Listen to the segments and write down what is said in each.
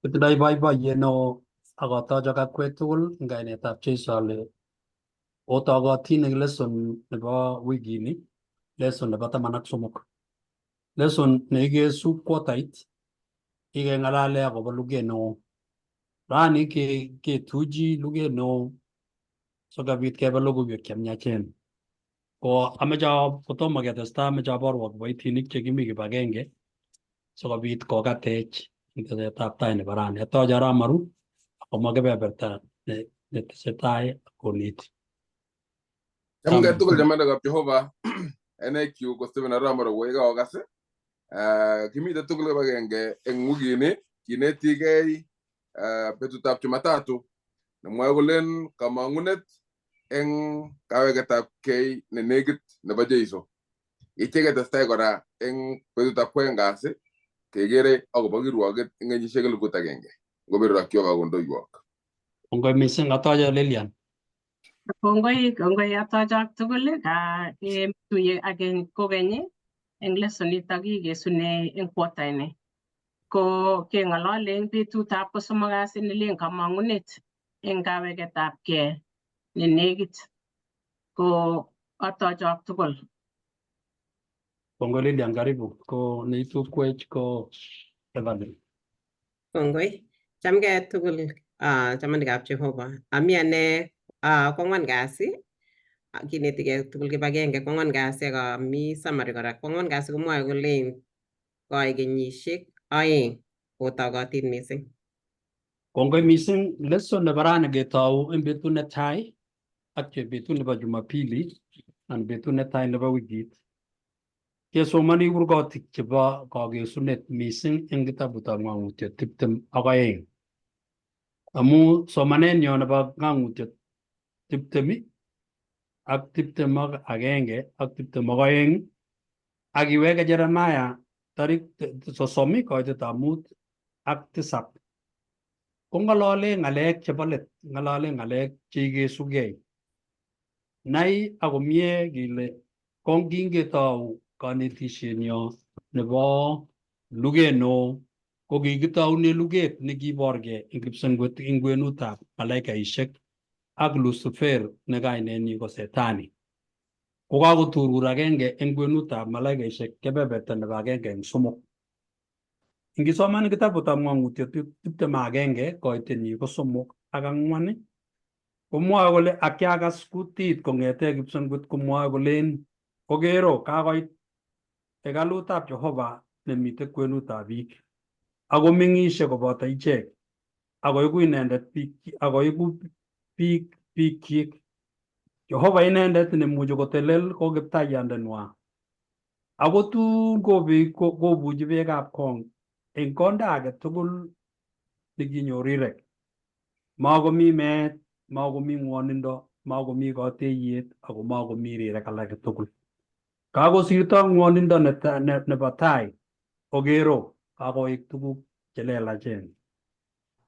Itindoi boiboiyet neo akotocho kakwet tugul eng kainetab Jeiso ale otokotin eng lesson nebo wikini, lesson nebo 13. Lesson neikesu kwotait ikeng'alale akobo luget neo. Rani ketuchi luget neo sikobit kebe logoiwek chemiachen. Kotomo ketestai ameche aborwo kiboitinik chekimi kibagenge sikobit kokatech eng tesetab tai nebo rani. Atoche Ramaru akomwa kebeberta netesetai koneti. Chamgei tugul chamaniikab Jehova NAQ ko Stephen Arap Morogoi kaokas. Kimite tugul kibagenge eng wikini kinetigei betutab Jumatatu nemwoe kolen kamang'unet eng kaweketabgei nenekit nebo Jeiso. Itye ketestai kora eng betutab kwoeng kasi kekere akobo kirwoket eng kenyisiek 1000. Ngobirok Jehova kondoiwok. Kongoi mising atoche Lilian. Kongoi atochok tugul ketuye ake kokeny eng lessonit kikesune eng kwataini. Ko keng'alale eng betutab kosomok kasi nelen kamang'unet eng kaweketabgei nenekit. Ko atochok tugul. Kongoi Lilian, karibu. Ko neitutwech ko Evelyn. Kongoi. Chamgei tugul chamanikab Jehova. Ami ane kwang'wan kasi kinetigei tugul kibagenge kwang'wan kasi ak ami summary kora. Kwang'wan kasi komwoe kole koi kenyisiek 2 otokotin mising. Kongoi mising. Lesson nebo rani ketou eng betut netai ak betut nebo Jumapili anan betut netai nebo wikit. Kesomani kurgotik chebo kakesunet mising eng kitabutab Ng'ang'utiet 22. Amu somanenyo nebo Ng'ang'utiet 20 ak 21 ak 22 ak iweke Jeremaya tarik 30 koitetab 5 ak 7 kong'alale ng'alek chebo let, ng'alale ng'alek cheikesugei. Nai akomie kele kongingetou kanetisyenyo nebo luget neo ko kikitoune luget nekiborgei eng kipsengwet eng kwenutab malaikaisiek ak Lucifer ne kainenyi ko Setani. Kokakoturur agenge eng kwenutab malaikaisiek kebeberta nebo 1 eng 3. Ngisoman kitabutab Ng'ang'utiet 21 koitenyi ko 3 ak 4 komwoe kole akiakas kutit kong'ete kipsengwet komwoe kolen kokero kakoit hekalutab Jehova nemite kwenutab biik ako meng'isie koboto ichek akoiku inendet biikchik. Jehova inendet nemuchi kotelel ko Kiptaiyandenwa ako tun kobuchi beekab kong eng konda age tugul nekinyor rirek. Makomi meet, makomi ng'wonindo, makomi kateiywet ako makomi rirek alage tugul. Kakosirto ng'wonindo nebo tai okero kakoek tuguk chelelachen.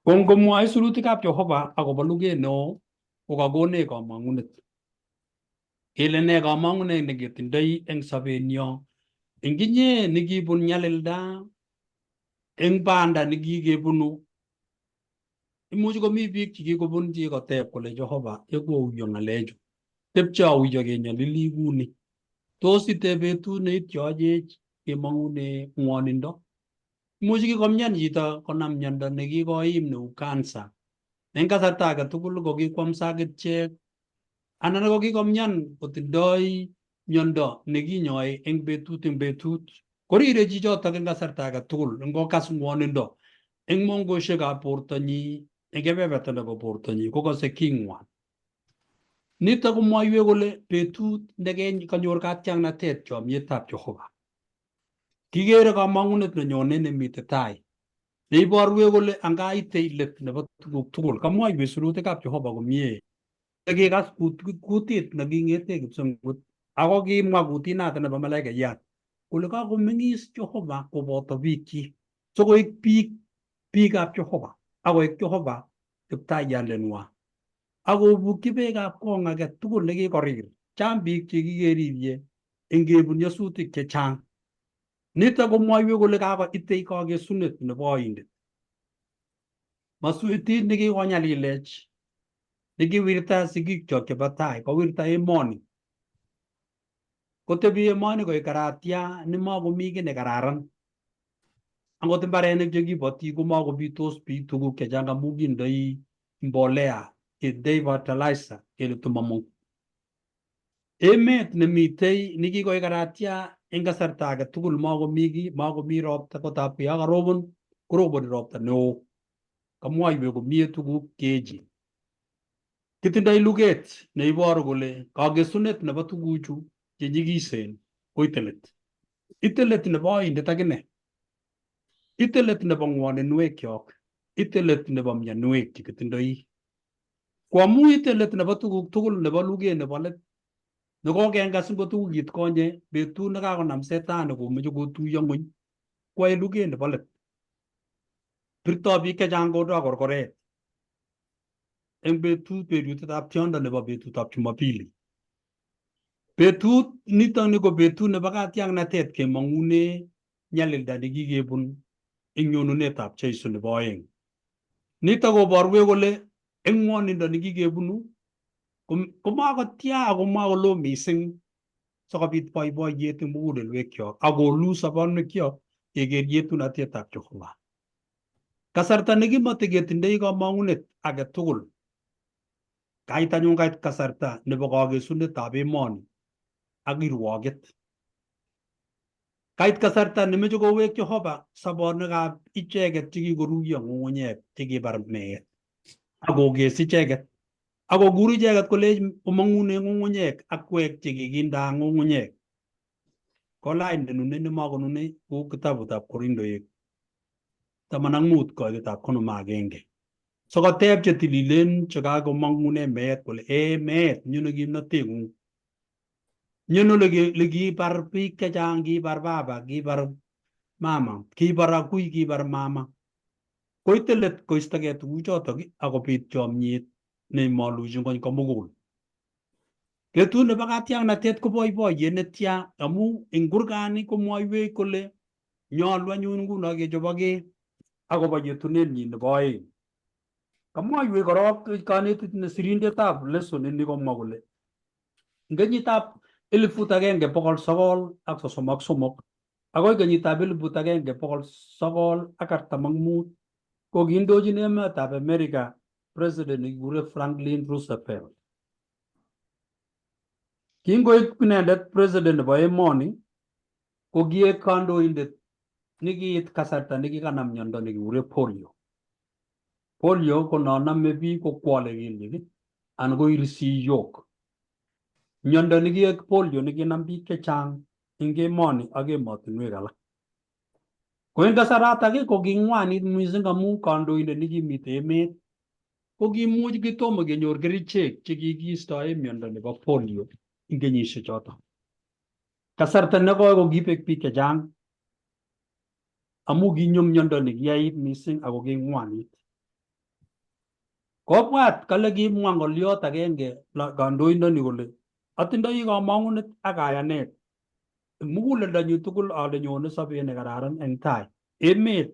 Ko ngomwoe sirutikab Jehova akobo luget neo kokakonech kamang'unet. Kele ne kamang'unet neketindoi eng sobenyo eng inye nekibun nyalilda eng banda nekikebunu. Imuchi komi biik chekikobunji koteb kole Jehova ekouyo ng'alechu, tepche auyo kenyolili kuni. Tos ite betut neityochech kemong'une ng'wonindo. Imuchi kikomyan chito konam miondo nekikoim neu cancer. Eng kasarta age tugul ko kikwam sakitiek anan ko kikomyan kotindoi miondo nekinyoi eng betut. Korire chichotok eng kasarta age tugul ngokas ng'wonindo eng mongosiekab bortonyi eng kebeberta nebo bortonyi kokase king'wan. Nitok komwoiwech kole betut nekanyor katiaknatet chomyetab Jehova. Kikere kamang'unet nenyone nemite tai neiborwech kole angaite let nebo tuguk tugul. Kamwoiwech sirutikab Jehova komie. Kikas kutit neking'ete kipsengwet ako kimwa kutinoto nebo malaikayat kole kakomeng'is Jehova koboto biikchi sikoek biikab Jehova akoek Jehova Kiptaiyandenwa akobukchi beekab kong age tugul nekikorir. Chang biik chekikeribye eng kebun nyasutik chechang. Nitok komwoiwech kole kakoitei kakesunet nebo oindet. masuitit nekikonyalilech nekiwirta sigikchok chebo tai kowirta emoni kotebi emoni koek karatia nemakomi kiy nekararan angot mbarenik chekiboti komakobitos biik tuguk chechang amu kindoi mbolea kindoi fertilizer kele tumamong emet nemitei nekikoek karatia eng kasarta age tugul makomi ropta kotab yakarobon koroboni ropta neo kamwaiwe komie tuguk cheechen kitindoi luget neiboru kole kagesunet nebo tuguchu chenyigisen koite let ite let nebo oindet akine ite let nebo ngwoninwekyok ite let nebo mionwek chekitindoi koamu ite let nebo tuguk tugul nebo luget nebo let nekokengas ngo tugukit konye betut nekakonam setani komeche kotuiyo ng'ony kwae luget nebo let birtoi biik chechang kondo korkoret eng betutab tiondo nebo betutab Jumapili betut nitoni ko betut nebo katiaknatet kemong'une nyalilda nekikebun eng nyonunetab Jeiso nebo oeng nitok koborwech kole eng ng'wonindo nekikebunu komakotia ako makolo mising sikobit boiboiyet eng mugulelwekyok akolu sobonwekyok keker yetunatetab Jehova kasarta nekimoteketindoi kamang'unet age tugul kait anyun kait kasarta nebo kakesunetab emoni ak kirwoget kait kasarta nemeche kowek Jehova sobonwekab icheget chekikoruiyo ng'ung'unyek chekibar meet akokes icheget akokur icheget kolech komang'une ng'ung'unyek akwek chekikindaa ng'ung'unyek kolany nenunet nemakonune kou kitabutab Korintoek 15 koitetab 51 sikoteb chetililen chekakomang'une meet kole meet nyono kimnoteng'ung nyono lekibar biik chechang kibar baba kibar mama kibar akui kibar mama koite let koistogei tuguchotok akobit chomyet neimoluchi ngony komugul betut nebo katiaknatet ko boiboiyet netya amu eng kurgani komwoiwech kole nyolu anyun nguno kechobokee akobo yetunenyi nebo oeng kamwoiwech korok kanetit sirindetab lesson ini komwa kole eng kenyitab 1933 akoi kenyitab 1945 kokindochin emetab America president nekikure Franklin Roosevelt kingoik inendet president nebo emoni ko kiek kandoindet nekiit kasarta nekikanam miondo nekikure polio ko nonome biik kokwole kelyek anan ko irsiyok miondo nekiek polio nekinam biik chechang eng emoni ak emotinwek alak ko eng kasaratak ko kingwanit mising amu kandoindet nekimite emet ko kimuch kitomo kenyor kerichek chekikiistoe miondo nebo polio eng kenyisiek chotok kasarta nekoi ko kibek biik chechang amu kinyo miondo nekiyait mising ako kingwanit kobwat kale kimwa ngoliot agenge kandoindoni kole atindoi kamang'unet ak kayanet eng muguleldonyu tugul ale nyone sobet nekararan eng tai emet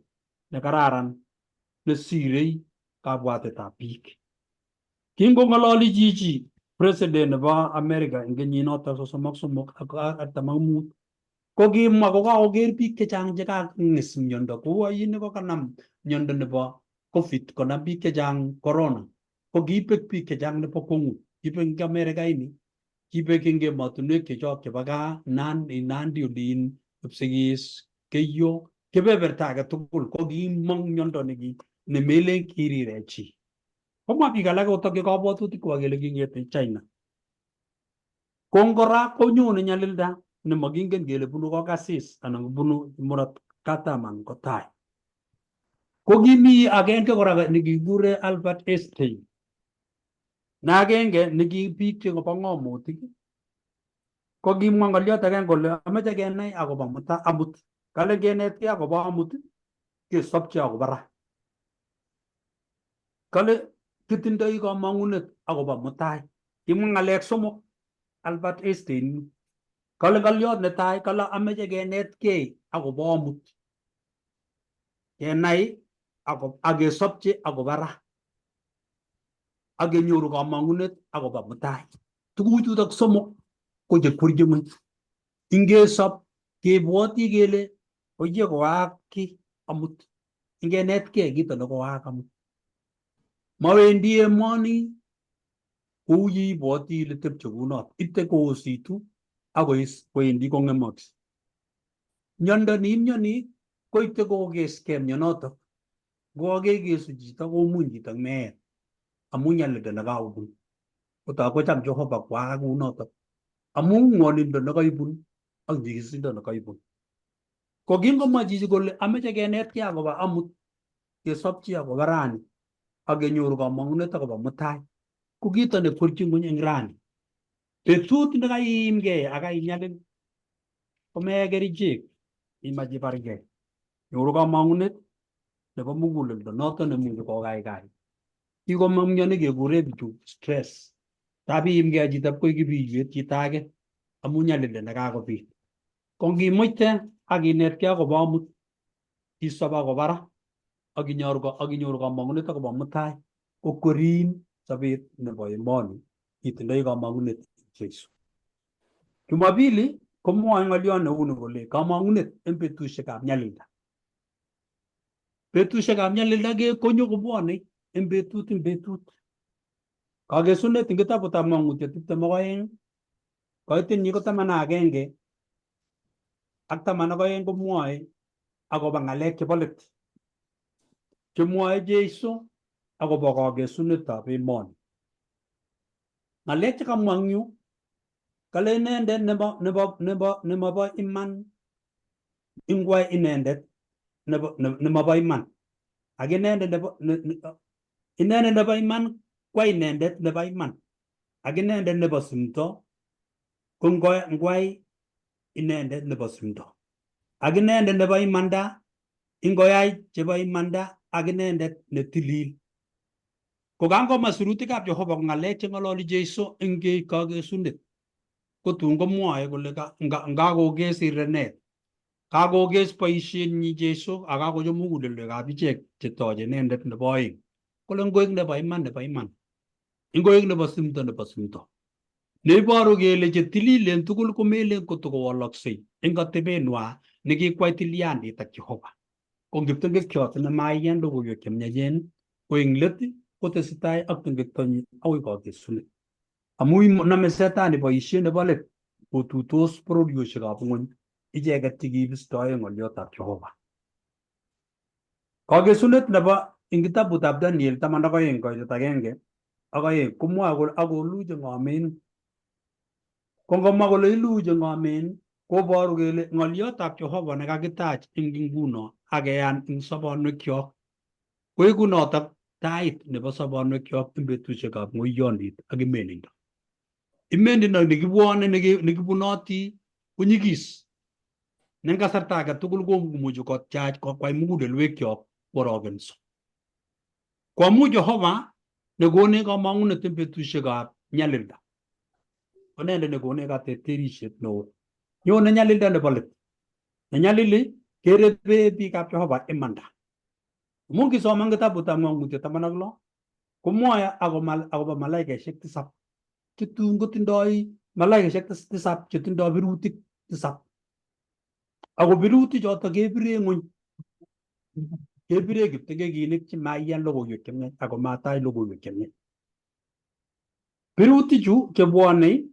nekararan nesirei kabwatetab biik kingong'ololi chichi president nebo America eng kenyinotok 33 ak 45 ko kimwa kokakoker biik chechang chekang'is miondo kou aini kokanam miondo nebo COVID konam biik chechang corona ko kiibek biik chechang nebo kwong'ut kiibek eng America ini kiibek eng emotinwek chechok chebo gaa Nandi olin Kipsigis Keiyo kebeberta age tugul ko kimong miondo nemelen kirirech chi komwa biik alak kotokyi kabwatutik kwak kele kingete China kongora konyone nyalilda nemakingen kele bunu kokasis anan bunu murot katam anan ko tai ko kimi agenge kora nekikure Albert Einstein na agenge neki biik chekobo ng'omutik ko kimwa ngoliot agenge kole ameche kenai akobo amut kale kenetkei akobo amut kesopche akobo ra kale kitindoi kamang'unet akobo mutai kimwa ng'alek somok Albert Einstein kale ngoliot netai kale ameche kenetkei akobo amut kenai akesopche akobo ra akenyoru kamangunet akobo mutai. Tuguchutok somok ko chekwerchi ng'ony. Ingesop kebwoti kele oye koaak ki amut, ingenetkei kito nekoaak amut. Mawendi emoni kou ye ibwoti ile tepche kunot, ite koositu akowendi kong'emakse. Miondo neimyoni koite kokeskei mionotok, ngokakekesu chito komuny chito meet amu nyalilda nekakobun. Kotok kocham Jehova kwaak kunotok amu ng'wonindo nekaibun ak nyigisindo nekaibun. Ko kingomwa chichi kole ameche kenetkei akobo amut, kesopchi akobo rani akenyoru kamangunet akobo mutai, ko kito nekwerchin ng'ony eng rani. Betut nekaiimgei akainyalil komee kerichek imach ibargei, nyoru kamangunet nebo muguleldo noto nemuchi kokaikai. Kikomong mioni kekure bichu stress. Tabiimgei chito pkoi kipiywet chito age amu nyalilda nekakobit. Ko ngimuite akinetkei akobo amut, isop akobo ra akinyoru kamangunet akobo mutai, kokwerin sobet nebo emoni itindoi kamangunet Jeiso. Jumapili komwoe ng'oliot neuni kole kamangunet eng betusiekab nyalilda. Betusiekab nyalilda konyokobwone eng betut. Kakesunet eng kitabutab Ng'ang'utiet 22 koitinyi ko 11 ak 12 komwoe akobo ng'alek chebo let chemwoe Jeiso akobo kakesunetab emoni. Ng'alek chekamwa eng yu kale inendet nemabo iman ingwai inendet nemabo iman, ak inendet nebo iman kwai inendet nebo iman, ak inendet nebo simto ko ngwai inendet nebo simto, ak inendet nebo imanda ingoyai chebo imanda ak inendet netilil. Ko kangomwa sirutikab Jehova ng'alek cheng'ololi Jeiso eng kakesunet, kotun komwoe kole ngakokes rirenet, kakokes boisietnyi Jeiso ak kakochop mugulelwekab ichek chetoche inendet nebo oeng, kole ngoek nebo iman, ngoek nebo simto. Neiboru kele chetililen tugul komelen kotokowoloksei eng atebenwa nekikwai tilyandit ak Jehova. Ko kiptengekiot nemaiyan logoiwek chemyachen ko eng let kotesetai ak tengektonyi akoi kakesunet. Amu nome Setani boisiet nebo let kotuitos bororiosiekab ng'ony icheket chekibistoe ng'oliotab Jehova. Kakesunet nebo eng kitabutab Daniel 12 koitet 1 ak 2 komwoe kole akoluche ng'omen. Ko ngomwa kole iluche ng'omen koboru kele ng'oliotab Jehova nekakitach eng nguno akeyan eng sobonwekyok koeku notok tait nebo sobonwekyok eng betusiekab ng'oiyondit ak imenindo. Imenindo nekibwone nekibunoti konyigis ne eng kasarta age tugul komuchi kotyach kokwai mugulelwekyok kworokenso. Ko amu Jehova nekonech kamang'unet eng betusiekab nyalilda, ko inendet nekonech katerterisiet neo. Nyone nyalilda nebo let, nenyalili kerebe biikab Jehova imanda. Amu ngisoman kitabutab Ng'ang'utiet 16 komwoe akobo malaikaisiek 7 chetun kotindoi malaikaisiek 7 chetindoi birutik 7. Ako birutik chotok kebire ng'ony, kebire kiptengekinik chemaiyan logoiwek chemyach ako matach logoiwek chemyach. Birutichu chebwone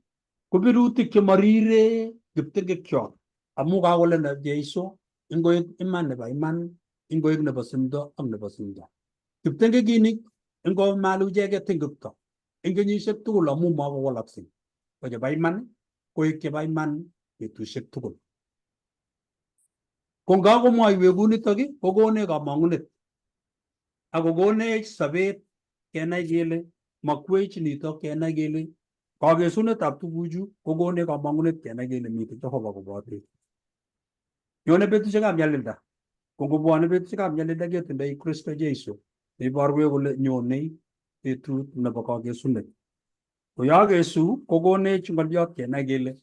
ko birutik chemarire kiptengekiot amu kakolenda Jeiso ingoek iman nebo iman, ingoek nebo simdo ak nebo simdo. Kiptengekinik ingomalu icheket tengekto eng kenyisiek tugul amu makowalaksei, ko chebo iman koek chebo iman betusiek tugul. Ko ngakomwoiwech kunitok kokonech kamang'unet ako konech sobet kenai kele makwech nitok, kenai kele kakesunetab tuguchu kokonech kamang'unet kenai kele mitei Jehova kobotech. Nyone betusiekab nyalilda, ko ngobwone betusiekab nyalilda ketindoi Kristo Jeiso neiborwech kole nyonei betut nebo kakesunet. Ko yakesu kokonech ng'oliot kenai kele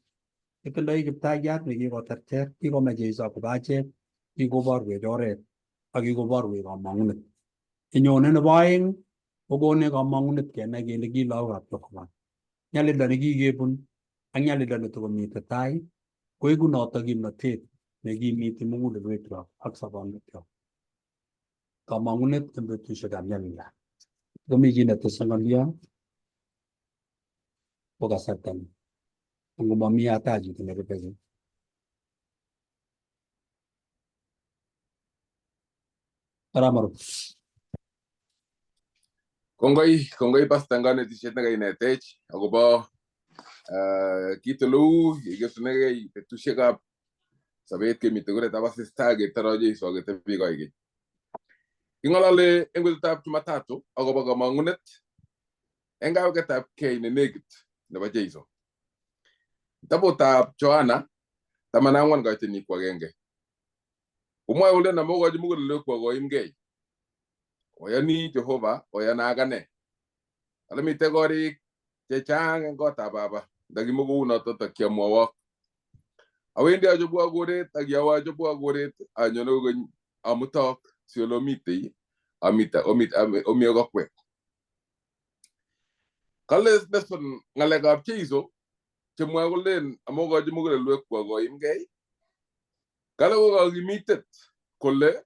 kitindoi Kiptayat nekikoterter, kikome Jeiso akobo achek, kikoborwech oret ak kikoborwech kamang'unet. Inyone nebo aeng kokone kamangunet kenai kele ki lagokab Jehova. Nyalilda nekikebun ak nyalilda netokomite tai koiku notok kimnatet nekimiti mugulelwekyok ak sobonwekyok. Kamangunet eng betusiekab nyalilda. Komi chi netese ng'olyo ko kasarta ni. Ngomami ata chito nerubekei. Aramaru. Kongoi Pastor eng kanetisiet nekainetech akobo kit oleu yekesunegei betusiekab sobet kemite kuretab asista ketoro Jeiso aketebi koikeny. King'olole eng betutab Jumatatu akobo kamangunet eng kaweketab kei nenekit nebo Jeiso. Kitabutab Johana 14:1 komwoe kole namokochi mugulelwekwok koimgei. Oyani Jehova, oyana akane. Ale mitei korik chechang eng kotab Baba, ndakimukounoto takiamwowok. Awendi achobwo koret ak yawe achobwo koret anyone kokeny amutok si ole omitei omi kokwek. Kale Nelson ng'alekab Jeiso chemwoe kolen amokochi mugulelwekwok koimgei. Kale kokakimitet kole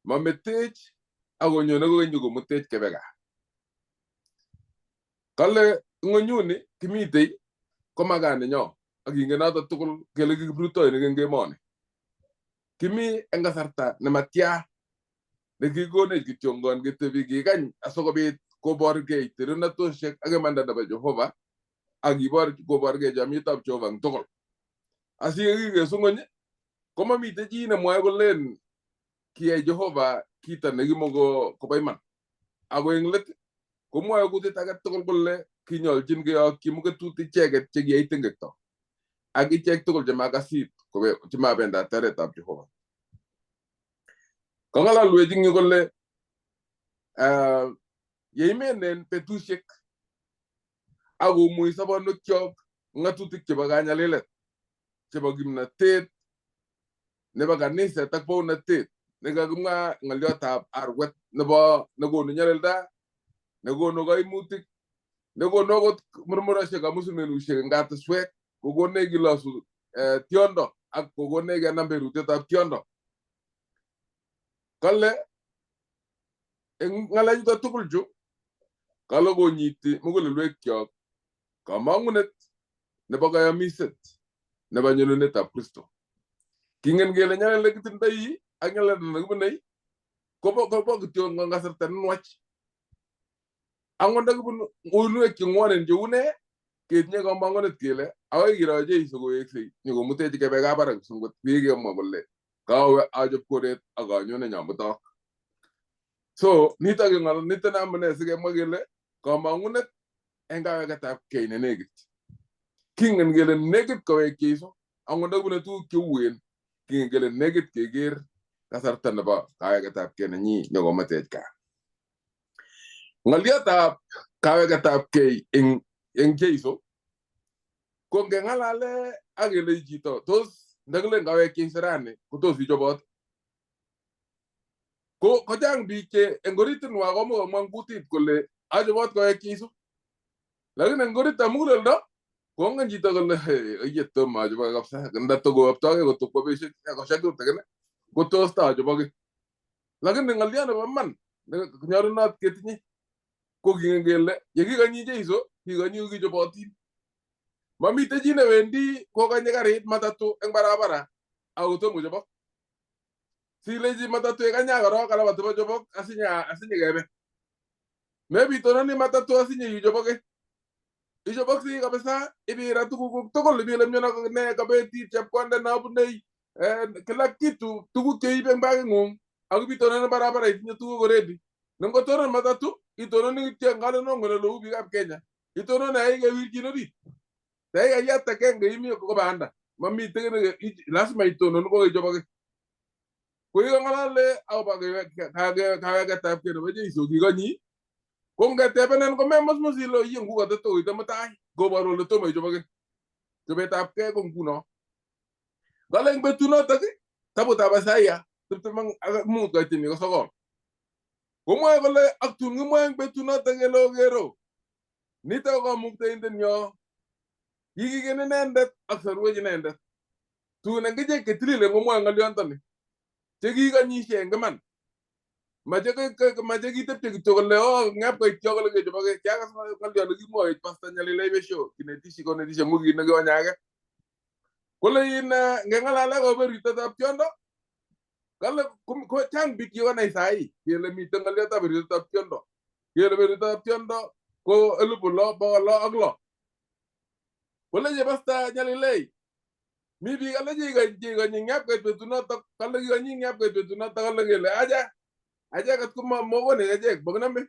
mametech akonyone kokeny nyokomutech kebe gaa. Kale ng'onyuni kimitei ko makat nenyo ak ingen notok tugul kele kikiprutoinik eng emoni. Kimi eng kasarta nematya nekikonech kityongon kitebi kikany asikobit koborgei terunatosiek ak imanda nebo Jehova ak koborgei chamyetab Jehova eng tugul. Asiyekikesu ng'ony komamitei chi nemwoe kolen kiyai Jehova kito nekimokobo iman. Ako eng let komwoe kutit age tugul kole kinyolchin keyokyi muketutik icheket chekiyai tengekto ak ichek tugul chemakasit chemabendat oretab Jehova. Kang'alalwech ing yu kole yeimenen betusiek akomuny sobonwekyok ng'atutik chebo kanyalilet chebo kimnatet nebo kaniset ak bounatet nekakimwa ng'oliotab arwet nebo nekonu nyalilda, nekonu kaimutik, nekonu akot murmurosiek ak musumenusiek eng katuswek, kokonech kilosu tiondo ak kokonech kenam berutietab tiondo. Kale eng ng'alechuto tugul chu kale konyiti mugulelwekyok kamang'unet nebo kayamiset nebo nyonunetab Kristo. Kingen kele nyalilda kitindoi ak nyalilda nekibunei kobo kityo eng kasarta nenwach. Angot ndakibun uinwek cheng'wonen cheune ketinye kamang'unet kele akoi kiro Jeiso koweksei nyokomutech kebe kabarak singot kikemwa kole kawe achob koret ak anyone nyamutok. So nitok amune sikemwa kele kamang'unet eng kaweketab kei nenekit. Kingen kele nekit kowek Jeiso angot ndakibune tuguk cheuen kingen kele nekit keker kasarta nebo kaweketab kei nenyi nyokomutech gaa. Ng'oliotab kaweketab kei eng Jeiso ko ngeng'alale ak kele chito tos ndakilen kawek Jeiso rani kotos ichobot. Ko chang biik che eng oritinwa komukomwa eng kutit kole achobot kawek Jeiso. Lakini eng oritab muguleldo kongen chito kole tomo achobok kabisa ndatokoptogei kotokwo betusiek tutigin kotos tachoboke. Lakini ng'olio nebo iman nenyolunot ketinye ko kingen kele yekikonyi Jeiso kikonyi kokichobotin. Mamitei chi newendi kokonyi karit matatu eng barabara ako tomo kochobok. Silechi matatu ikanya korok alabati bochobok asinye kebe. Mebitononi matatu asinye ichoboke. Ichoboksei kabisa ibirat tuguk tugul ibile miono ne kabetit chepkonde nabunei kila kitu tuguk cheibe eng baging'ung ak ibitononi barabara itinye tuguk already. Nengotonon matatu itononi kityo ng'alonong'on oleu biikab Kenya. Itononi ai kewirchin orit. Taikayat agenge imi ko banda. Mamitei lazima itonon kokaichoboke. Ko ikang'alale akobo kaweketab kei nebo Jeiso kikonyi ko ngetebenen komemusmus ile iye ngukoto koite mutai koboru ole tomo ichoboke. Chobetab kei ko nguno. Kale eng betunotok tabutab Isaiah 25:9 komwoe kole ak tun kimwoe eng betunoto kele Ogero nito ko kamuktaindenyo kikiken inendet ak sorwech inendet tun eng ichek ketililen komwoe ng'olyondoni chekikanyishe eng iman mache kitepche kityo kole ngap koityo kole kechoboke kiakas ng'olyot nekimwoe Pastor Nyalilei besho konetishe ng'ugit nekonye age kole ngeng'alale akobo ripsetab tiondo kale chang biik chekonai sahi kele mitei ng'olyotab ripsetab tiondo kele ripsetab tiondo ko 6,600 kole Pastor Nyalilei mi biik alak chekanyi ngap koit betunoto kale kikanyi ngap koit betunoto kale kele acheget ko mokonech achek makiname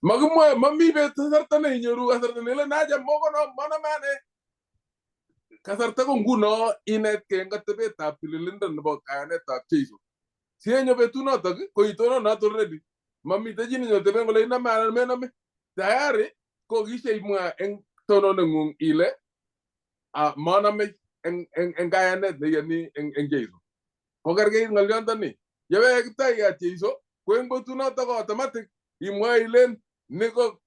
makimwoe mami bet kasarta neinyoru kasarta nele naja mokono manamane kasarta ko nguno inetkei eng atebetab tililindo nebo kayanetab Jeiso siyenyo betunoto ko itononot already mamite chi nenyoteben kole iname anan mename tayari ko kisheimwa eng tononeng'ung ile maname eng kayanet neiyoni eng Jeiso ko kergeit ng'olyondoni yewek kiptaiyat Jeiso ko eng betunoto ko automatic imwoe ilen niko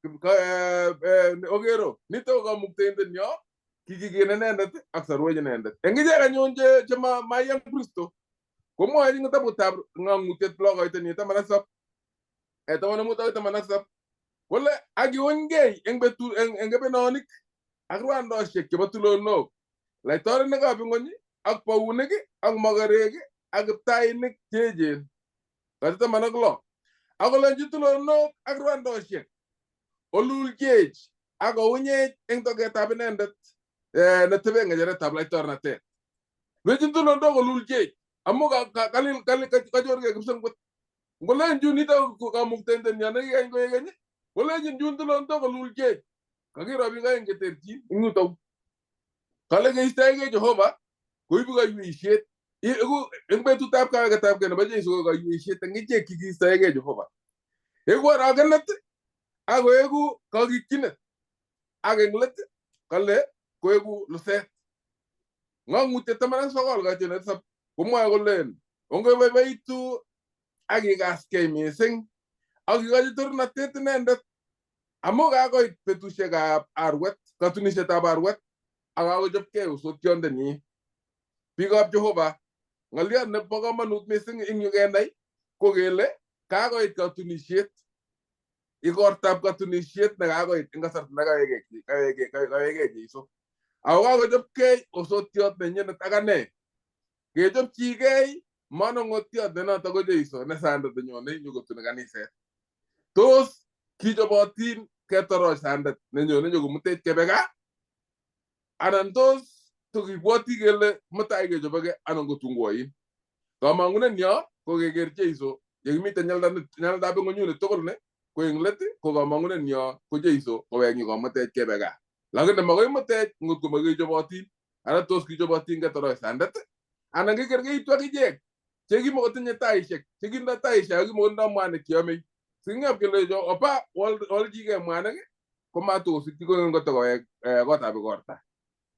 Ogero nito ko kamuktaindenyo kikiken inendet ak sorwech inendet eng ichek anyun che maiyan Kristo komwoe eng kitabutab ng'ang'utiet logoitenyi 17 kole akiunygei eng kebenonik ak rwandoshek chebo tulonok laitorinikab ing'ony ak baunik ak mokorek ak kiptainik cheechen 16 akolenji tulonok ak rwandoshek olulchech ak kounyech eng togetab inendet netebe ng'echeretab laitornatet lechi tulonok olulchech amu kachorgei kipsengwet ngolen jun nito kamuktaindenyo nekikany koek keny kolechin jun tulonok olulchech kakiro biik aeng cheterchin eng yutok kale keistoegei Jehova koibu kaiweisiet eng betutab kaweketab kei nebo Jeiso ko kaiweisiet eng ichek kikiistoegei Jehova egu aragenet ako egu kakikchinet ak eng let kale koegu luset ng'ang'utiet 19 kachenet sab komwoe kolen ongoiboiboitu ak ikaskei mising ak ikochi tornatet inendet amu kakoit betusiekab arwet katunisietab arwet ak kakochopkei usotiondenyi biikab Jehova ng'olyot nebo komonut mising eng yu kenai ko kele kakoit katunisiet igortab katunisiet nekakoit eng kasarta nekawekei Jeiso ako kakochopkei osotiot nenyinet ak ane kechopchigei manong'otiot ne noto ko Jeiso ne sandet nenyone nyikotuni kaniset tos kichobotin ketoroch sandet nenyone nyikomutech kebe gaa anan tos tokibwoti kele mutai kechobege anan ko tungwoin kamang'unenyo ko keker Jeiso yekimite nyaldab ing'onyuni tugul ne ko eng let ko kamang'unenyo ko Jeiso kowek nyikomutech kebe gaa lakini makoi mutech ngotko makichobotin ara tos kichobotin ketoroch sandet anan kikergeitu ak ichek chekimokotinye taishek chekindo taishek ak kimokotindoi mwanik cheyomei singap kelecho opa walchigei mwanik komatokosikchi kotokowek kotab igorta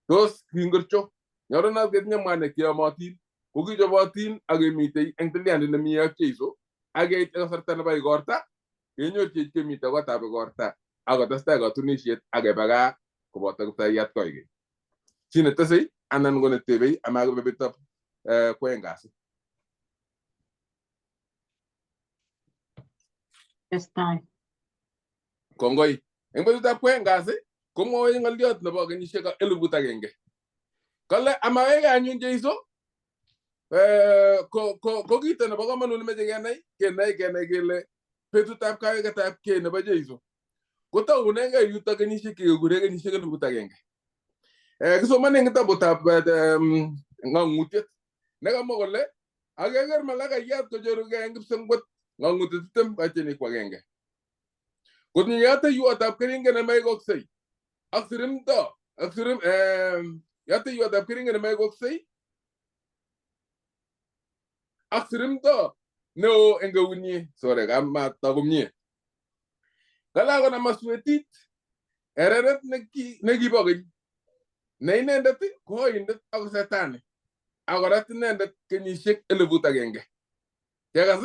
tos kingorcho nyolunot ketinye mwanik cheyomotin ko kichobotin ak kemitei eng tilyandit nemi ak Jeiso ak keit kasarta nebo igorta kenyorchech kemitei kotab igorta ak kotestai katunisiet ak kebe gaa koboto kiptaiyat koigeny chi netesei anan ko netebei amakebebetop kwoeng kasi Testai. kongoi eng betutab kwoeng kasi komwoe ng'olyot nebo kenyisiek 1000 kale amawege anyun Jeiso ko kito nebo komonut nemeche kenai kele betutab kaweketab kei nebo Jeiso kotaunengei yuto kenyisiek chekekure kenyisiek 1000 kisomane eng kitabutab ng'ang'utiet nekamwa kole akeker malakayat kochorugei eng kipsengwet ng'ang'utiet 20 katieni ko 1 kotinye yateiwotab keringet nemaikoksei ak sirimto yateiwotab keringet nemaikoksei ak sirimto neo eng eunyi sore kamata komie kala kona maswetit ereret nekibo keny ne inendet ko oindet ako setani akorat inendet kenyisiek 1000 kekas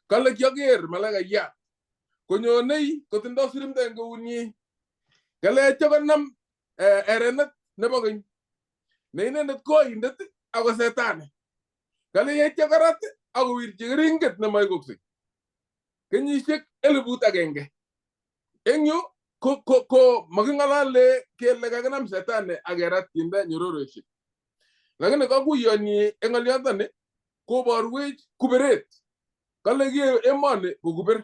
kale kyager malaikayat konyonei kotindo sirimda eng keunyi kale chokonam erenet nebo keny ne inendet koindet ako setani kale yetyo korat akowirchi keringet nemoe koksei kenyisiek 1000 eng yu ko making'alale kele kakinam setani akerat kinde nyororoshek lakini kakuyonyi eng ng'olyondoni koborwech kuberet kale kie emoni ko kuber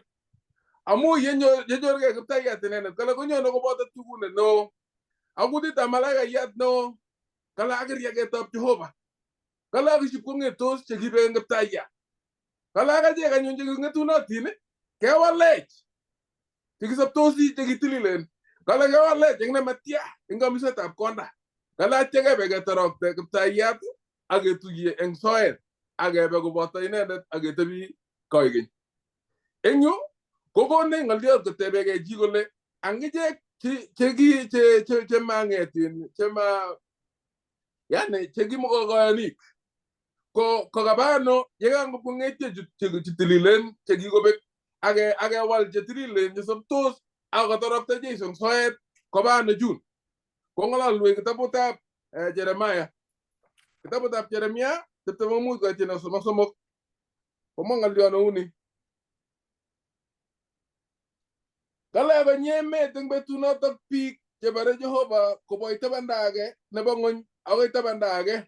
amu yenyorgei Kiptayat inendet kale konyone koboto tugunet neo ak kutitab malaikayat neo kale ak keriagetab Jehova kale ak kong'etos chekibe eng Kiptayat kale ak achek anyun cheking'etunotin kewalech chekisoptosi chekitililen kale kewalech eng nematya eng kamisetab konda kale atya kebe ketorokte Kiptayat ak ketuye eng soet ak kebe koboto inendet ak ketebi koigeny eng yu kokonech ng'olyot kotebegei chi kole angichek chemang'etin yani chekimokokoyonik ko kabano yekangong'etyo chetililen chekikobek akewal chetililen chesoptos akotorokta Jeiso eng soet kobano chun kong'ololwech kitabutab Jeremia 25:33 komwa ng'olyo neuni kale konyi emet eng betunotok biik chebare Jehova koboi tabanda age nebo ng'ony akoi tabanda age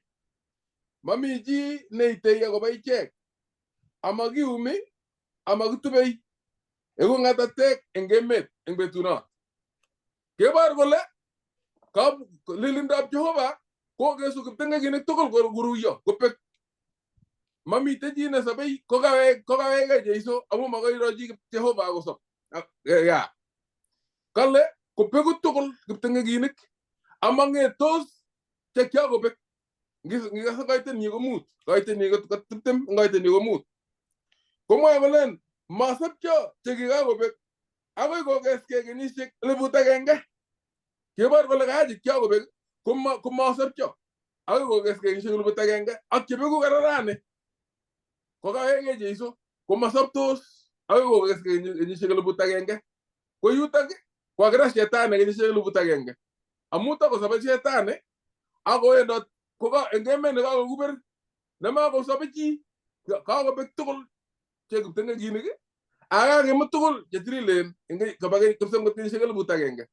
mami chi neitei akobo ichek amakiumi amakitubei eku ng'atatek eng emet eng betunot kebor kole lilindab Jehova kokesu kiptengekinik tugul koruiyo kopek mamite chi nesobei kokawege Jeiso amu makoi rochi Jehova akosop kale kopeku tugul kiptengekinik amang'etos chekiakobek ngikase koitenyi ko mut koitenyi ko 20 koitenyi ko mut komwoe kolen masopcho chekikakobek akoi kokeskei kenyisiek 1000 kebor kole kachi kiakobek komasopcho akoi kokeskei kenyisiek 1000 ak chebeku kararani kokawege Jeiso komasoptos akoi kokeskei kenyisiek 1000 ko yutok kokirat shetani kenyisiek 1000 amu takosobe shetani akowendot eng emet nekakokuber nemakosobe chi kakobek tugul che kiptengekinik akakimut tugul chetililen koba kipsengwet kenyisiek 1000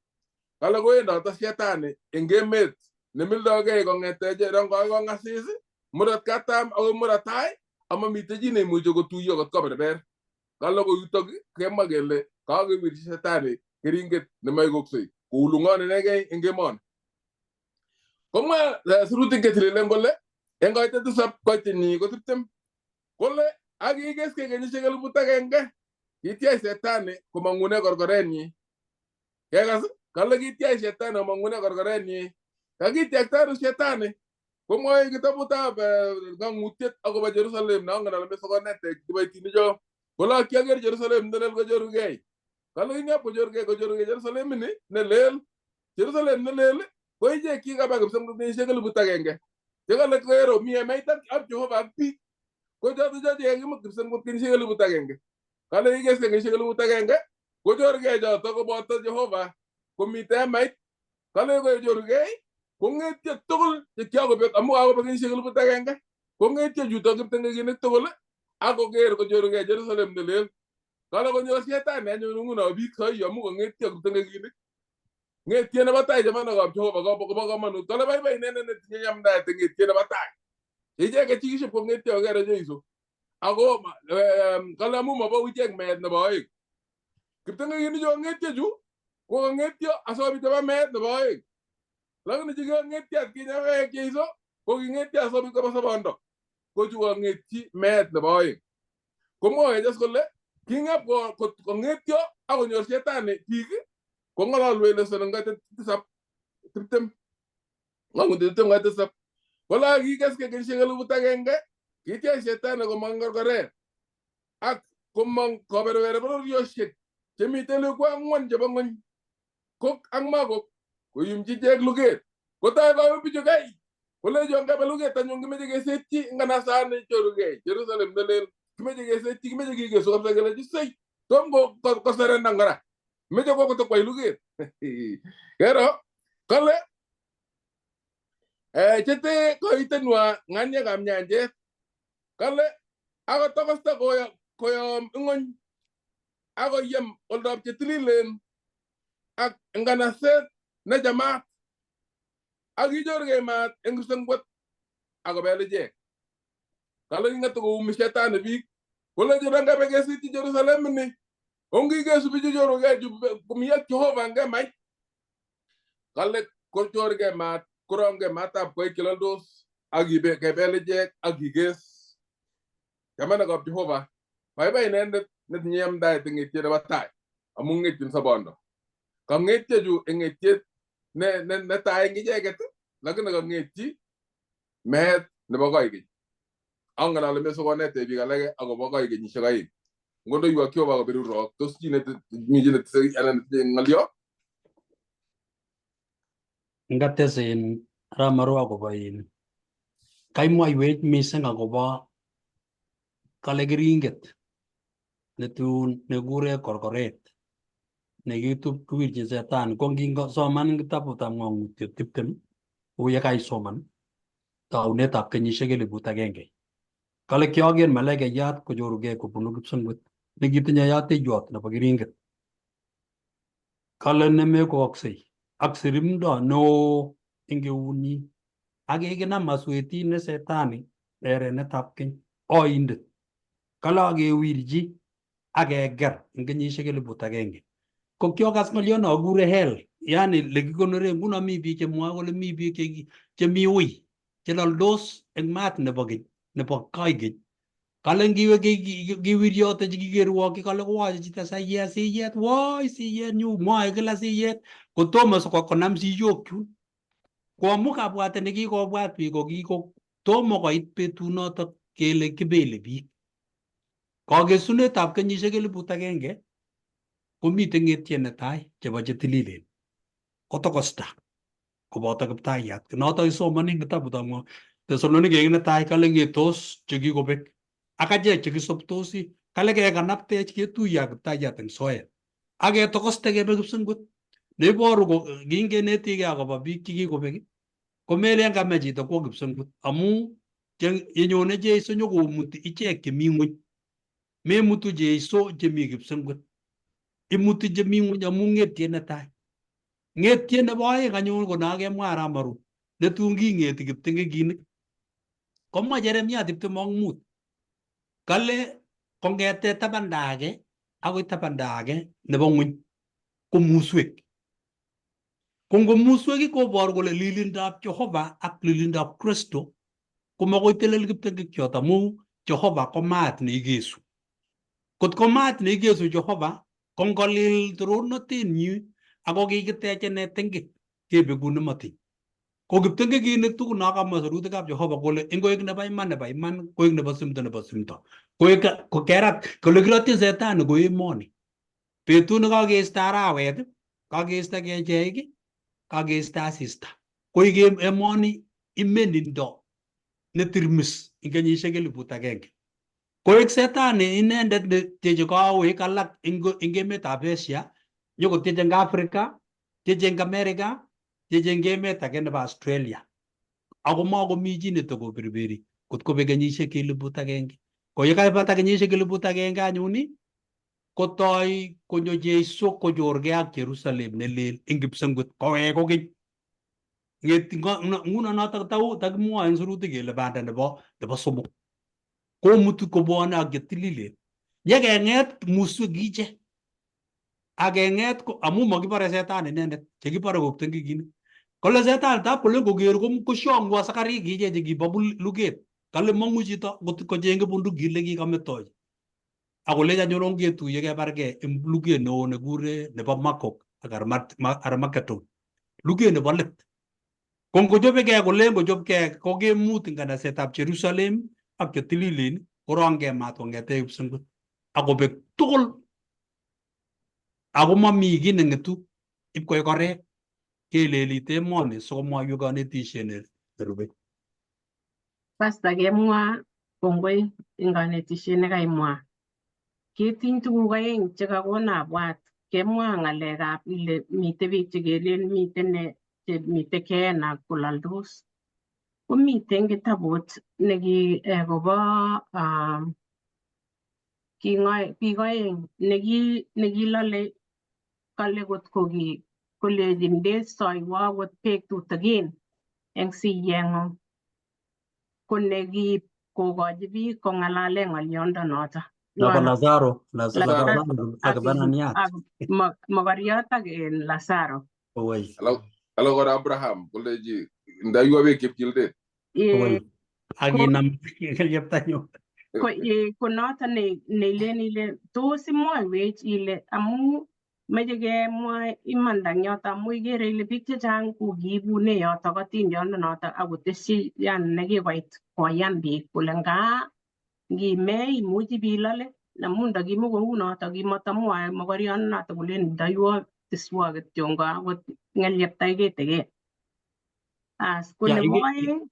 kale kowendoto shetani eng emet nemildogei kong'ete cherongoi kong'asis murot katam akoi murot tai amamite chi neimuchi kotuiyo kot koberber kale ko yutok kemwa kele kakewirchi shetani keringet nemoe koksei koulung'on inegei eng emoni komwa sirutik chetililen kole eng koite tisap koitenyi ko 20 kole akikeskei kenyisiek 1000 kityach shetani komang'une korkorenyi kekas kale kityach shetani komang'une korkorenyi kakityakta shetani komwoe kitabutab ng'ang'utiet akobo Jerusalem neongen ale mesokonet kiboitinicho kole kiaker Jerusalem nelel kochorugei kale kinyap kochorugei Jerusalem ini nelel Jerusalem nelel ko ichek kikaba kipsengwet kenyisiek 1000 chekale kero mi emaitab Jehova ak biik ko choto chekikimut kipsengwet kenyisiek 1000 kale kikeskei kenyisiek 1000 kochorugei choto koboto Jehova komite emait kale kochorugei kong'etyo tugul chekiakobek amu kakobek kenyisiek 1000 kong'etyo chuto kiptengekinik tugul akoker kochorugei Jerusalem nelel kale konyor shetani anyun ng'uno biik soiyo amu kong'etyo kiptengekinik ng'etyo nebo tai chamanokab Jehova kobo komonut kale baibai inendet netinye yamdaet eng ng'etyo nebo tai icheket chikiship kong'etyo kokere Jeiso ako kale amu mabou ichek meet nebo oeng kiptengekinik chu kong'etyo chu ko kong'etyo asikobit koba meet nebo oeng lakini chekikong'etyo atkinye kowek Jeiso ko king'etyo asikobit koba sobondo ko chu kong'etyi meet nebo oeng komwoe jes kole king'ep kong'etyo akonyor shetani biik kong'ololwech lesson eng koite 20 ng'ang'utiet 20 kole kikeskei kenyisiek 1000 kityach shetani komong korkoret ak komong koberber bororiosiek chemite lekwa 4 chebo ng'ony kok ak magok koyumchi ichek luget kotoi koyum bichu kai kolecho ngebe luget anyun kimeche kesetyi nganasani chorugei Jerusalem nelel kimeche meje ke meje ke so ka gele say tom ko sere nangara meje ko to koy luget kero kale chete ko itenwa nganya kam nyanje kale ako tokosta koyo ngon ako yem oldab chetililen ak ngana set na jama ak yijorge mat engusang bot ako bele je kala nga to ko mishetane bi wala joranga be gesi ti Jerusalem ni ongi gesu bi joro ga ju mi yak Jehova nga may kala ko jorge mat kuronge mata koy kilandos ak yibe ke bele je ak yiges kamana ko Jehova bay net nyam dai tingi tira batay amung ngitin sa bondo kam ngetje ju ngetje ne tay ngi jeget lagna ko ngetje met ne bagoy gi angana le meso wanete bi galage ago bagoy gi ni shagai ngondo yu akyo bago beru ro to sine mi jine tse anan ngalyo ngate sen ramaro ago bayin kai mo aywe miseng ago ba kalegringet netun negure korkoret ne YouTube kuwirji setan kongingo soman kitabutab ng'ong'utiet 20 uye kai soman taunetab kenyisiek 1000 kale kioger malaikayat kochoruge kobunu kipsengwet nekitinye yateiywot nebo keringet kale nemekoksei ak sirimdo neo eng eunyi ak kikinam aswetit ne setani erenetab keny oindet kale akewirji akeger eng kenyisiek 1000 ko kiokas ng'olyon akure hell yani lekikonore nguno mi biik chemwoe kole mi biik chemi ui chelaldos eng maat nebo keny nebo kaikeny kale ngiwe kiwiryote chikikerwokyi kale kowache chito siyet woi siyet nyu mwoe kila siyet kotomo konam siyok chun ko amu kabwatet nekikobwat biik ko tomo koit betunoto kele kibele biik kakesunetab kenyisiek 1000 komite ng'etiet netai chebo chetililen kotokosta koboto Kiptayat noto isomoni eng kitabutab Tesalonike netai kale ng'etos chekikobek ak achek chekisobtosi kale kekanaptech ketuiye ak Kiptayat eng soet ak ketokoste kebe kipsengwet neiboru kingenetigei akobo biik chekikobek komelen kame chito kwo kipsengwet amu yenyone Jeiso nyokomuti ichek chemi ng'weny memutu Jeiso chemi kipsengwet imuti chemi ng'weny amu ng'etiet netai ng'etiet nebo oeng anyun ko nakemwa Ramaru netun king'eti kiptengekinik komwa Jeremia 25 kale kong'ete tabanda age akoi tabanda age nebo ng'weny ko muswek ko ngo muswek koboru kole lilindab Jehova ak lilindab Kristo komakoi telel kiptengekiot amu Jehova ko maat neigesu kot ko maat neigesu Jehova ko ngolil torornotenyi ako kikitechene tengek kebeku nemotiny ko kiptengekinik tugul nakamwa sirutikab Jehova kole ngoek nebo iman koek nebo simto ko kerat kole kirotyin setani ko emoni betut nekakeisto arawet kakeisto kecheik kakeisto asista koik emoni imenindo netirmis eng kenyisiek 1000 koek setani inendet netyeche kawek alak eng emetab Asia nyokotyeche eng Afrika tyeche eng Amerika tyeche eng emet age nebo Australia ako makomi chi netokoberberi kot kobek kenyisiek 1000 ko yekaibata kenyisiek 1000 anyun kotoi konyo Jeiso kochorgei ak Jerusalem nelel eng kipsengwet kowek kokeny nguno noto takimwoe eng sirutik kele banda nebo somok komutu kobwone ak chetililen yekeng'et muswek kiche akeng'et amu makibore setani inendet chekibore ko kiptengekinik kole setani tab kole ngoker koshong'u asikarik kiche chekibo luget kale mong'u chito kocheng'e bundukit lekikametoi akolech anyun ongetuiye kebargei eng luget neo nekure nebo Magog ak Armageddon luget nebo let ko ngochobekei kolen kochobkei kokemut eng kanasetab Jerusalem ak chetililen korongkei maat kong'ete kipsengwet akobek tugul ako mami kiy neng'etu ipkoek korek kelelite emoni sikomwoiwek kanetisiet nerube. Pastor kemwa kongoi eng kanetishet nekaimwa. Ketiny tuguk aeng chekakona abwat. Kemwa ng'alekab ile mitei biik chekelen mitei Gehenna kolaldos. Komitei eng kitabut kobo biik aeng nekilale kale kolechin ndesoiwo akot beek tutigin eng siyeng'ung. Ko nekiib kokochi biik kong'alale ng'oliondonoto. Nako Lazaro Lazaro. ak Bananiat. Mogoriot ak Lazaro. Owei. Alo kora Abraham koleji ndaiwa beek chepchildet. Owei. Akinam kelyeptanyo. Ko noto neilen ile tos imwoiwech ile amu meche kemwa imanda eng yoto amu ikere ile biik chechang kokiibune yoto atindiondonoto akotesyi yani nekikoit koyan biik kole ngime imuchi bilale amu ndakimukounoto kimatamwoe mokoriondonoto kolen ndaiwo teswo kityo akot ng'elyeptai kitigin. As ko nebo aeng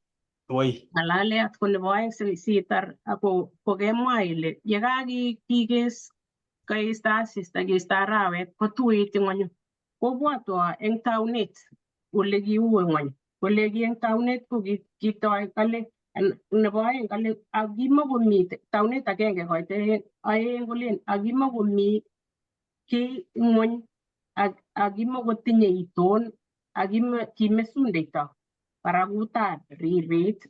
ng'alalet ko nebo aeng sitar ako kokemwa ile yekakikes keisto asista keisto arawet kotuit ng'ony. Kobwotwo eng taunet ole kiu ng'ony. Kole ki eng taunet ko kitoi kale nebo aeng kale akimakomi taunet agenge koite aeng kolen akimakomi kiy ng'ony akimakotinye iton kimesundeito barakutab riret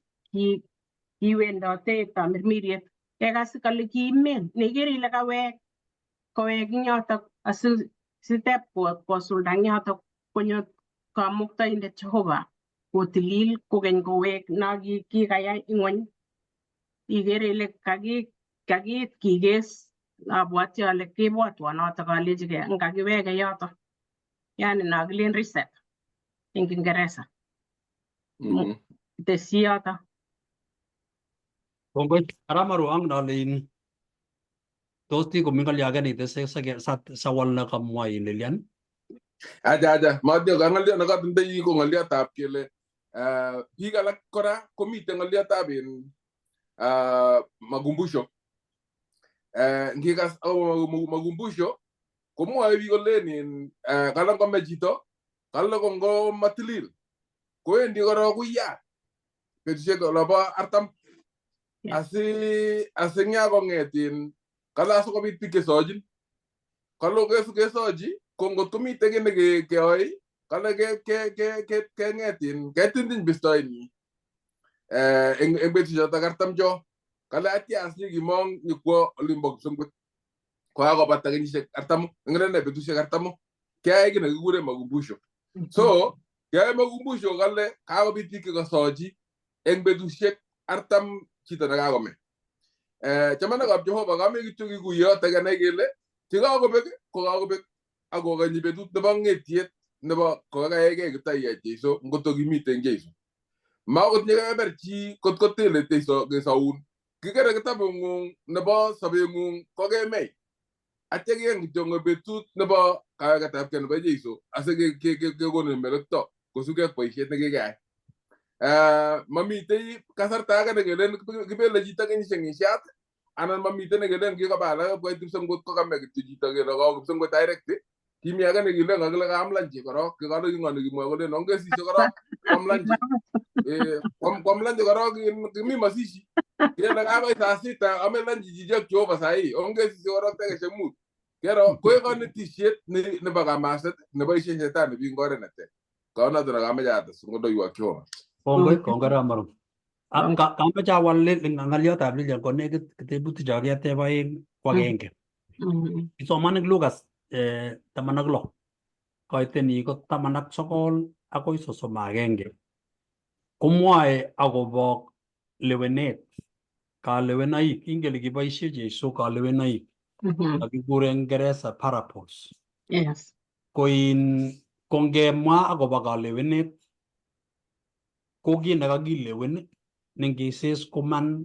kiwendote tamirmiriet kekas kale kiimen neikere ile kowek ing yotok asitep kosulda ing yotok konyo kamuktaindet Jehovah kotilil kokeny kowek no kikayai ng'ony. Ikere ile kakiit kikes abwoti ale kebwotwo notok alechigei ngakiweke yotok yani no kilen reset eng Kingereza. Tesyi yotok. Kongoi aramaru ang nalin tos ti komi ngalyo age nitese sawal na kamwa ile lian. Aja madio ngalyo nakatindoi ko ng'alyotab kele biik alak kora komite ng'alyotab makumbusho. Ngikas makumbusho komwoe biik kolen kala ngome chito kala kongo matilil kowendi koro kuya betusiek olabo 40 asing'ya kong'etin kala asikobit biik kesojin kalo kesoji ko ngot komite kii nekeyoe kale keng'etin ketindiny bistoini eng betusiechoto 40 cho kale atya asikimong nyikwo olimbo Kipsengwet kokakobata kenyisiek 40 ngene betusiek 40 keyai kii nekikure makumbusho. So keyai makumbusho kale kakobit biik chekosoji eng betusiek 40 chito nekakome. Chamanikab Jehova kame kityo kikuyo tekenai kele chekakobek kokakobek akokanyi betut nebo ng'etiet nebo kokakayai Kiptaiyat Jeiso ngoto kimiten Jeiso. Makot nyikeber chi kot kotele kesaun kikere kitabung'ung nebo sobeng'ung kokemei atya kiyeng kityo betut nebo kaweketabkei nebo Jeiso asikekonin melekto kosubkei ak boisiet nekikeyai. Mamitei kasarta age nekelen kibele chito kenyisiek ng'isiat anan mamitei nekelen kikobala koit Kipsengwet kokame kityo chito kele kawo Kipsengwet direct. Kimi age nekile kakile kaam lanchi korok kikale kingone kimwoe kolen ongesishe korok kwam lanchi. Kwam lanchi korok kimi masishi kele kakoit saa sita ame lanchi chichok Jehova sahi ongesishe korok takeshek mut. Kero koe kanetisiet nebo kamaset neboisie shetani biik ngoret neter. Kaonoto nekameche ates ngodoiwok Jehova. Kongoi aramaru. Kameche awal ng'alyotab Lilian ko nekit tebutik cho keteb aeng ko agenge. Kisoman eng Lukas 16 koiteni ko 19 akoi 31 komwoe akobo lewenet kalewenoik ingele kiboisie Jeiso kalewenoik akikure eng Kingereza parables. Yes. Kongemwa akobo kalewenet ko kit nekakilewen nengisis kuman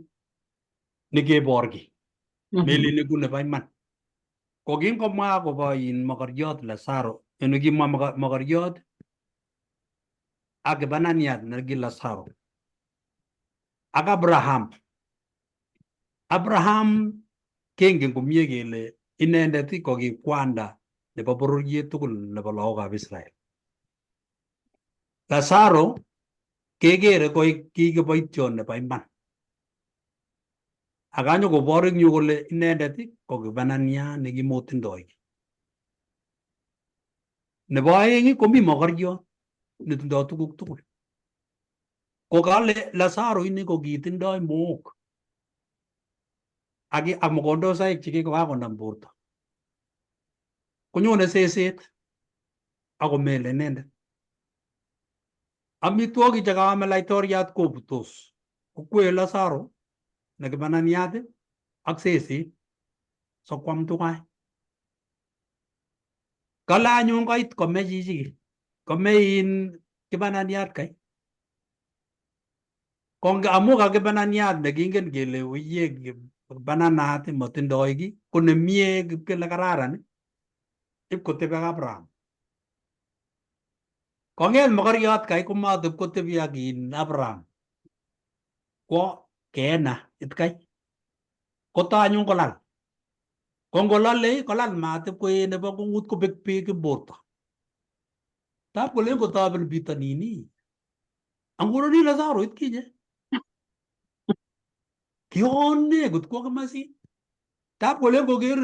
nekeborki melin iku nebo iman. Ko kingomwa akobo mogoriot Lazaro kimwa mogoriot ak Bananiat neki Lazaro ak Abraham Abraham kengen komie kele inendet ko ki kwanda nebo bororiet tugul nebo lagokab Israel. Lazaro kekere koik kikiboition nebo iman. Akanyo kobor eng yu kole inendet ko kibanania nekimotindoi. Nebo aeng komi mogoriot netindoi tuguk tugul. Kokale Lazaro ini ko kitindoi mook ak mogondosaik chekikokakonam borto. Konyone seset akomele inendet. Amitwogik chekaame laitoriat kobutos. Kokwee Lazaro nekibananiat ak seset sokwam tugai. Kale anyun koit kome chichi, kome kibananiat kai. Konge amu ka kibananiat nekingen kele uye bananat matindoi ki, ko nemie kele kararan ipkotebi ak Abraham. Kong'et mogoriot kai komatib kotebi ak Abraham. Kwo keena itkai. Koto anyun kolal. Kongolale kolal mat ipkoet nebo kung'ut kobek beek eng borto. Tap kolen kotoben bitonini. Anguroni Lazaro itkinye. Kione kot kwo komasin. Tap kolen koker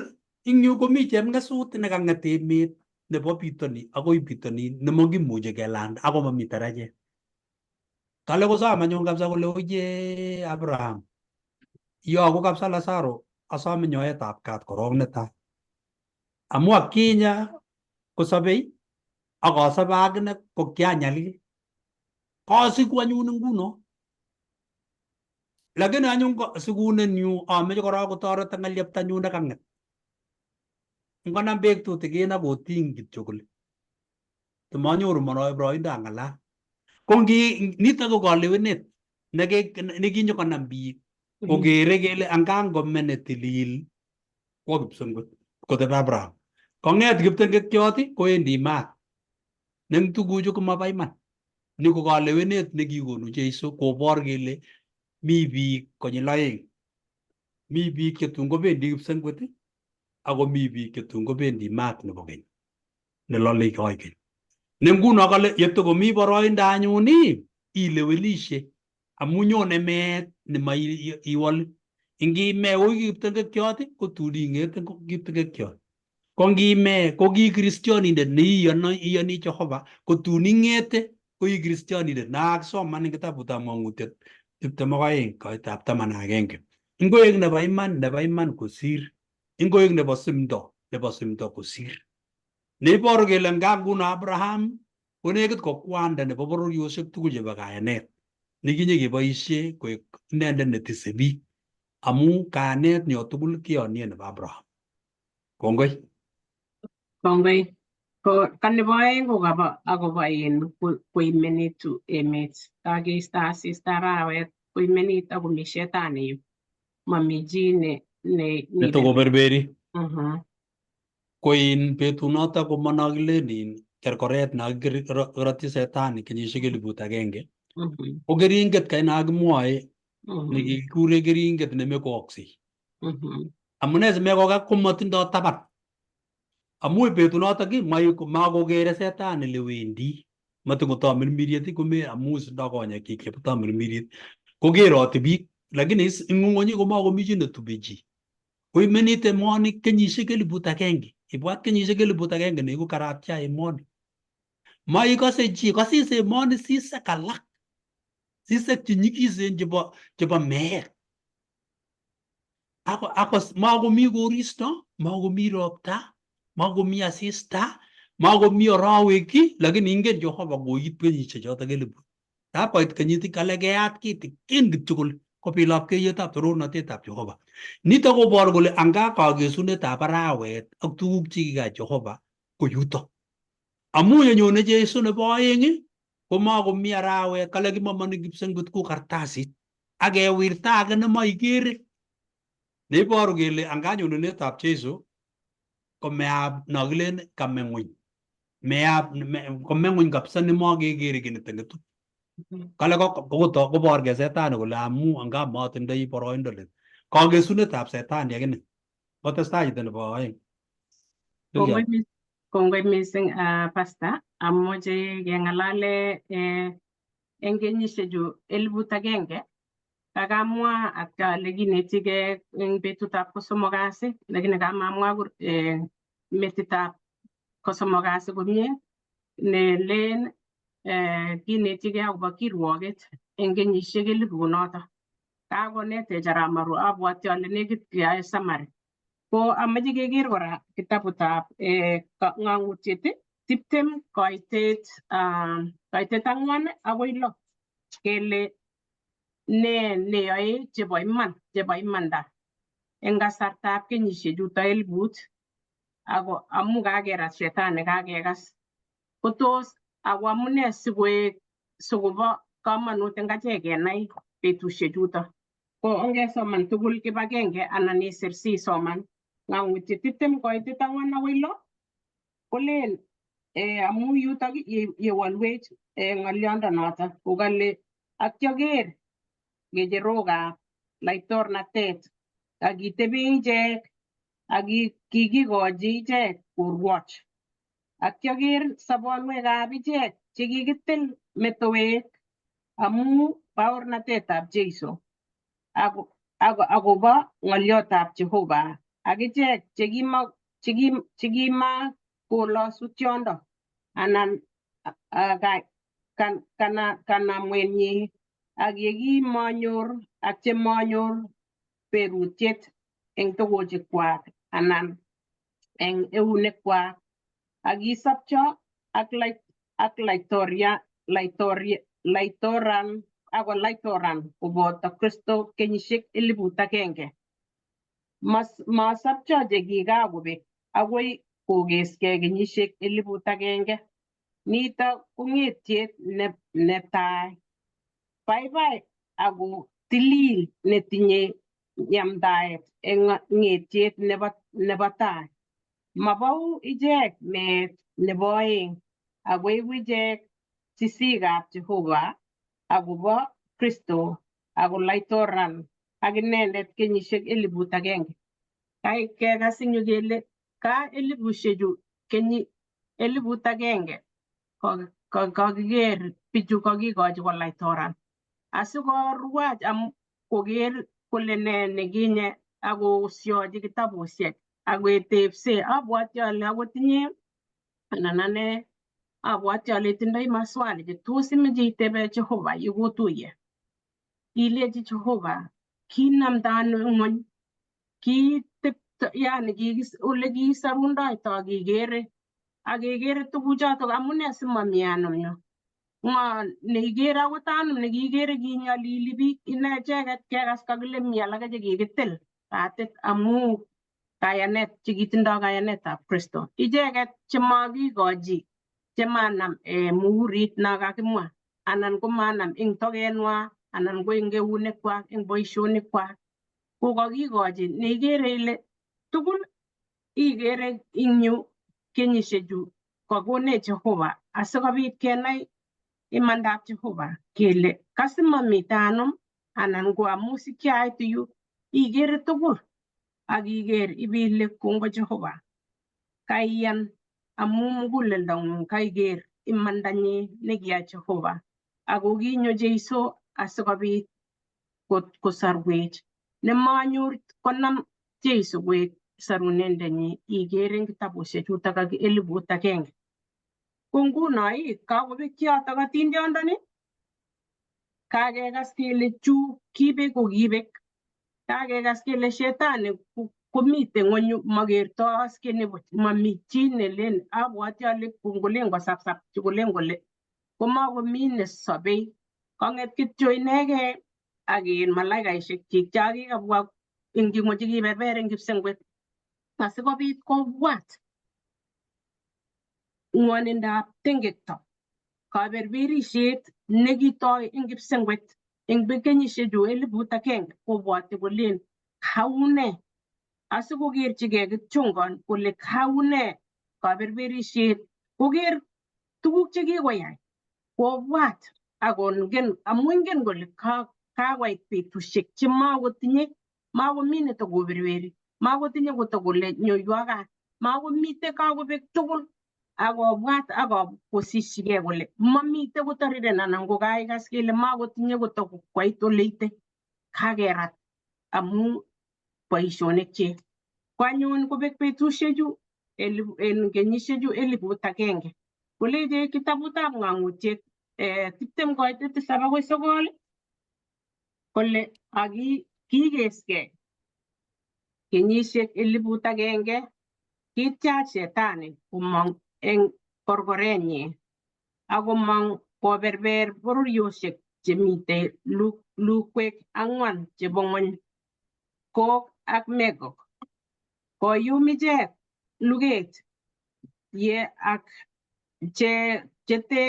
ing yu komi chepngesut nekang'et emet nebo bitoni akoi bitoni nemakimuche kelanda ako mami tarajet. Kale kosom anyun kabisa kole oye Abraham, iyogu kabisa Lazaro asome nyoetab kat korok netai. Amu akinya kosobei ak asobe akine ko kianyalil. Kasiku anyun nguno. Lakini anyun sikunen yu ameche korok kotoret ng'elyeptanyu nekang'et. Ngonam beek tutigin akotiny kityo kole. Timanyoru boroindo ang'alal. Ko nitok ko kalewenet nekinyo konam biik kokere kele angang kome netilil kwo kipsengwet kotebe Abraham. Kong'et kiptengekiot kowendi maat. Neng tuguchu komaba iman. Ni ko kalewenet nekikonu Jeiso kobor kele mi biik konyil aeng. Mi biik chetun kobendi kipsengwet ako mi biik chetun kobendi maat nebo keny nelolei koikeny. Ne nguno kale yetokomi boroindo anyun ilewelishe amu nyone meet nemaiwol. Ingime ui kiptengekiot kotun ing'ete kiptengekiot. Ko ngime ko ki kristianindet neiyoni Jehova kotun ing'ete ko i kristianindet nakisoman eng kitabutab Mang'utiet 22 koitab 11. Ngoek nebo iman kosir. Ngoek nebo simdo kosir. Neiboru kele nga nguno Abraham ko nekit ko kwanda nebo bororiosiek tugul chebo kayanet nekinye keboisie koek inendet netise biik amu kayanet nyo tugul keyonie nebo Abraham. Kongoi. Kongoi. Ko kan nebo aeng ko kaba akobo koimenitu emet. Kakeisto asista arawet koimenit akomi shetani yu. Mami chi netokoberberi. Koin betunoto ko manakilen kerkoret nakirotyi setani kenyisiek 1000. Ko keringet kai nakimwoe nekikure keringet nemekoksei. Amune simekokak komatindoi taban. Amu betunoto makokere setani lewendi. Matikotamirmiriet kome amu sindo konyekik chebotamirmiriet. Kokeroti biik lakini ing'ung'unyi komakomi chi netube chi. Koimenit emoni kenyisiek 1000. Ibwat kenyisiek 1000 neiku karatia emoni. Maikose chi, kasis emoni sisek alak. Sisek chenyikisen chebo meet. Ako makomi koristo, makomi ropta, makomi asista, makomi arawek lakini ingen Jehova koit kenyisiek chotok 1000. Takoit kenyit kale keyat kitikin kityo kole kopit lapkeiyetab torornatetab Jehova. Nitok koboru kole anga kakesunetab arawet ak tuguk chekikayai Jehova ko yutok. Amu yenyone Jeiso nebo aeng komakomi arawet kale kimamani kipsengwet ku kartasit akewirta age nemaikere. Neiboru kele anga nyonunetab Jeiso ko meab nakilen kame ng'weny. Meab kome ng'weny kabisa nemakekere ki netengetu. Kale kobor ke setani kole amu anga matindoi boroindo Kagesunetab Setani akine kotestai chito nebo oeng. Kongoi mising Pastor, amoche keng'alale eng kenyisiechu 1,000 kakamwa ale kinetigei eng betutab kosomok kasi, lakini kamamwa metitab kosomok kasi komie nelen kinetigei akobo kirwoget eng kenyisiek 1000 noto. Kakonetech Arap Maru, abwoti ale nekit keyoe summary. Ko amache keker kora kitabutab ng'ang'utiet 20 koitet 4 akoi 6 kele ne neyoe chebo imanda eng kasartab kenyisiechuto 1000 ako amu kakerat Shetani kakekas. Ko tos ako amune sikobo kamanut eng achek kenai betusiechuto. Ko ongesoman tugul kibagenge anan isir sisoman ng'ang'utiet 20 koitet 4 akoi 6 kolen amu yutok yewolwech ng'oliondonoto kokale atyo ker ng'echerokab laitornatet akitebee ichek akikikochi ichek korwoch. Atyo ker sobonwekab ichek chekikitil metowek amu baornatetab Jeiso akobo ng'oliotab Jehova akichek chekimakolosu tiondo anan kanamwenyi ak yekimanyor ak chemanyor berutiet eng togochikwak anan eng eunekwak akisopcho ak laitoran koboto Kristo kenyisiek 1000. Masopcho chekikakobek akoi kokeskei kenyisiek 1000. Nito ko ng'etiet netai. Baibai ako tilil netinye yamdaet eng ng'etiet nebo tai. Mabou ichek meet nebo oeng akoibu ichek sisikab Jehova akobo Kristo ako laitoran ak inendet kenyisiek 1000. Kekas eng yu kele ka 1000 kenyi 1000 kakiker bichu kakikochi kolaitoran asikorwach koker kole ne nekinye akosiochi kitabusiek aketebse. Abwoti ale akot inye anan ane abwoti ale tindoi maswali che tos imeche itebe Jehova yekotuiye. Ilechi Jehova kinamda ano ng'ony, yani ole kisorundoito kikere akekere tuguchoto amune simami ano yu. Ng'o neikere akot anum nekikere kinyolili biik ine icheket kekas kakile mi alake chekikitil katit amu kayanet chekitindoi kayanetab Kristo. Icheket chemakikochi chemanam muhurit no kakimwa anan komanam eng tokenwa anan ko eng eunekwak eng boisionikwak ko kakikochi neikere ile tugul ikere eng yu kenyisiechu kakonech Jehova asikobit kenai imandab Jehova kele kasimamite anum anan ko amu sikiait yu ikere tugul akiker ibile kongoi Jehova kaiyan amu muguleldong'ung kaiker imandanyi nekiyai Jehova ako kinyo Jeiso asikobit kosorwech nemanyor konam Jeiso koek sorunendenyi ikere eng kitabusiechuto 1000. Ko nguno kakobek yotok atindondoni kakekas kele chu kibek ko kibek. Kakekas kele Shetani komite ng'ony yu makertoi askene buch mami chi nelen abwoti ale ngolen kosapsap kolen kole komakomi nesobei kong'et kityo inegei ak malaikaisiek chik chakikabwa eng ching'o chekiberber eng kipsengwet asikobit kobwat ng'wonindab tengekto kaberbirisiet nekitoi eng kipsengwet eng kenyisiechu 1000 kobwoti kolen kaune asikokerchigei kityongon kole kaune kaberbirisiet koker tuguk chekikoyai kobwat akongen amu ingen kole kakoit betusiek chemakotinye makomi netokoberberi, makotinye kotokole nyoiwa kat, makomite kakobek tugul akobwat akosishigei kole mamite kotariren anan ko kaikas kele makotinye kotokoit oleite kakerat amu boisionik chik. Kwanyun kobek betushechu en kenyishechu 1,000 koleche kitabutab ng'ang'utiet 20 koit 7 akoi 9 kole kikeskei kenyishek 1,000 kityach shetani komong eng korkorenyi akomong koberber bororioshek chemite lukwek 4 chebo ng'ony, Gog ak Magog, koyum ichek luget ye ak chete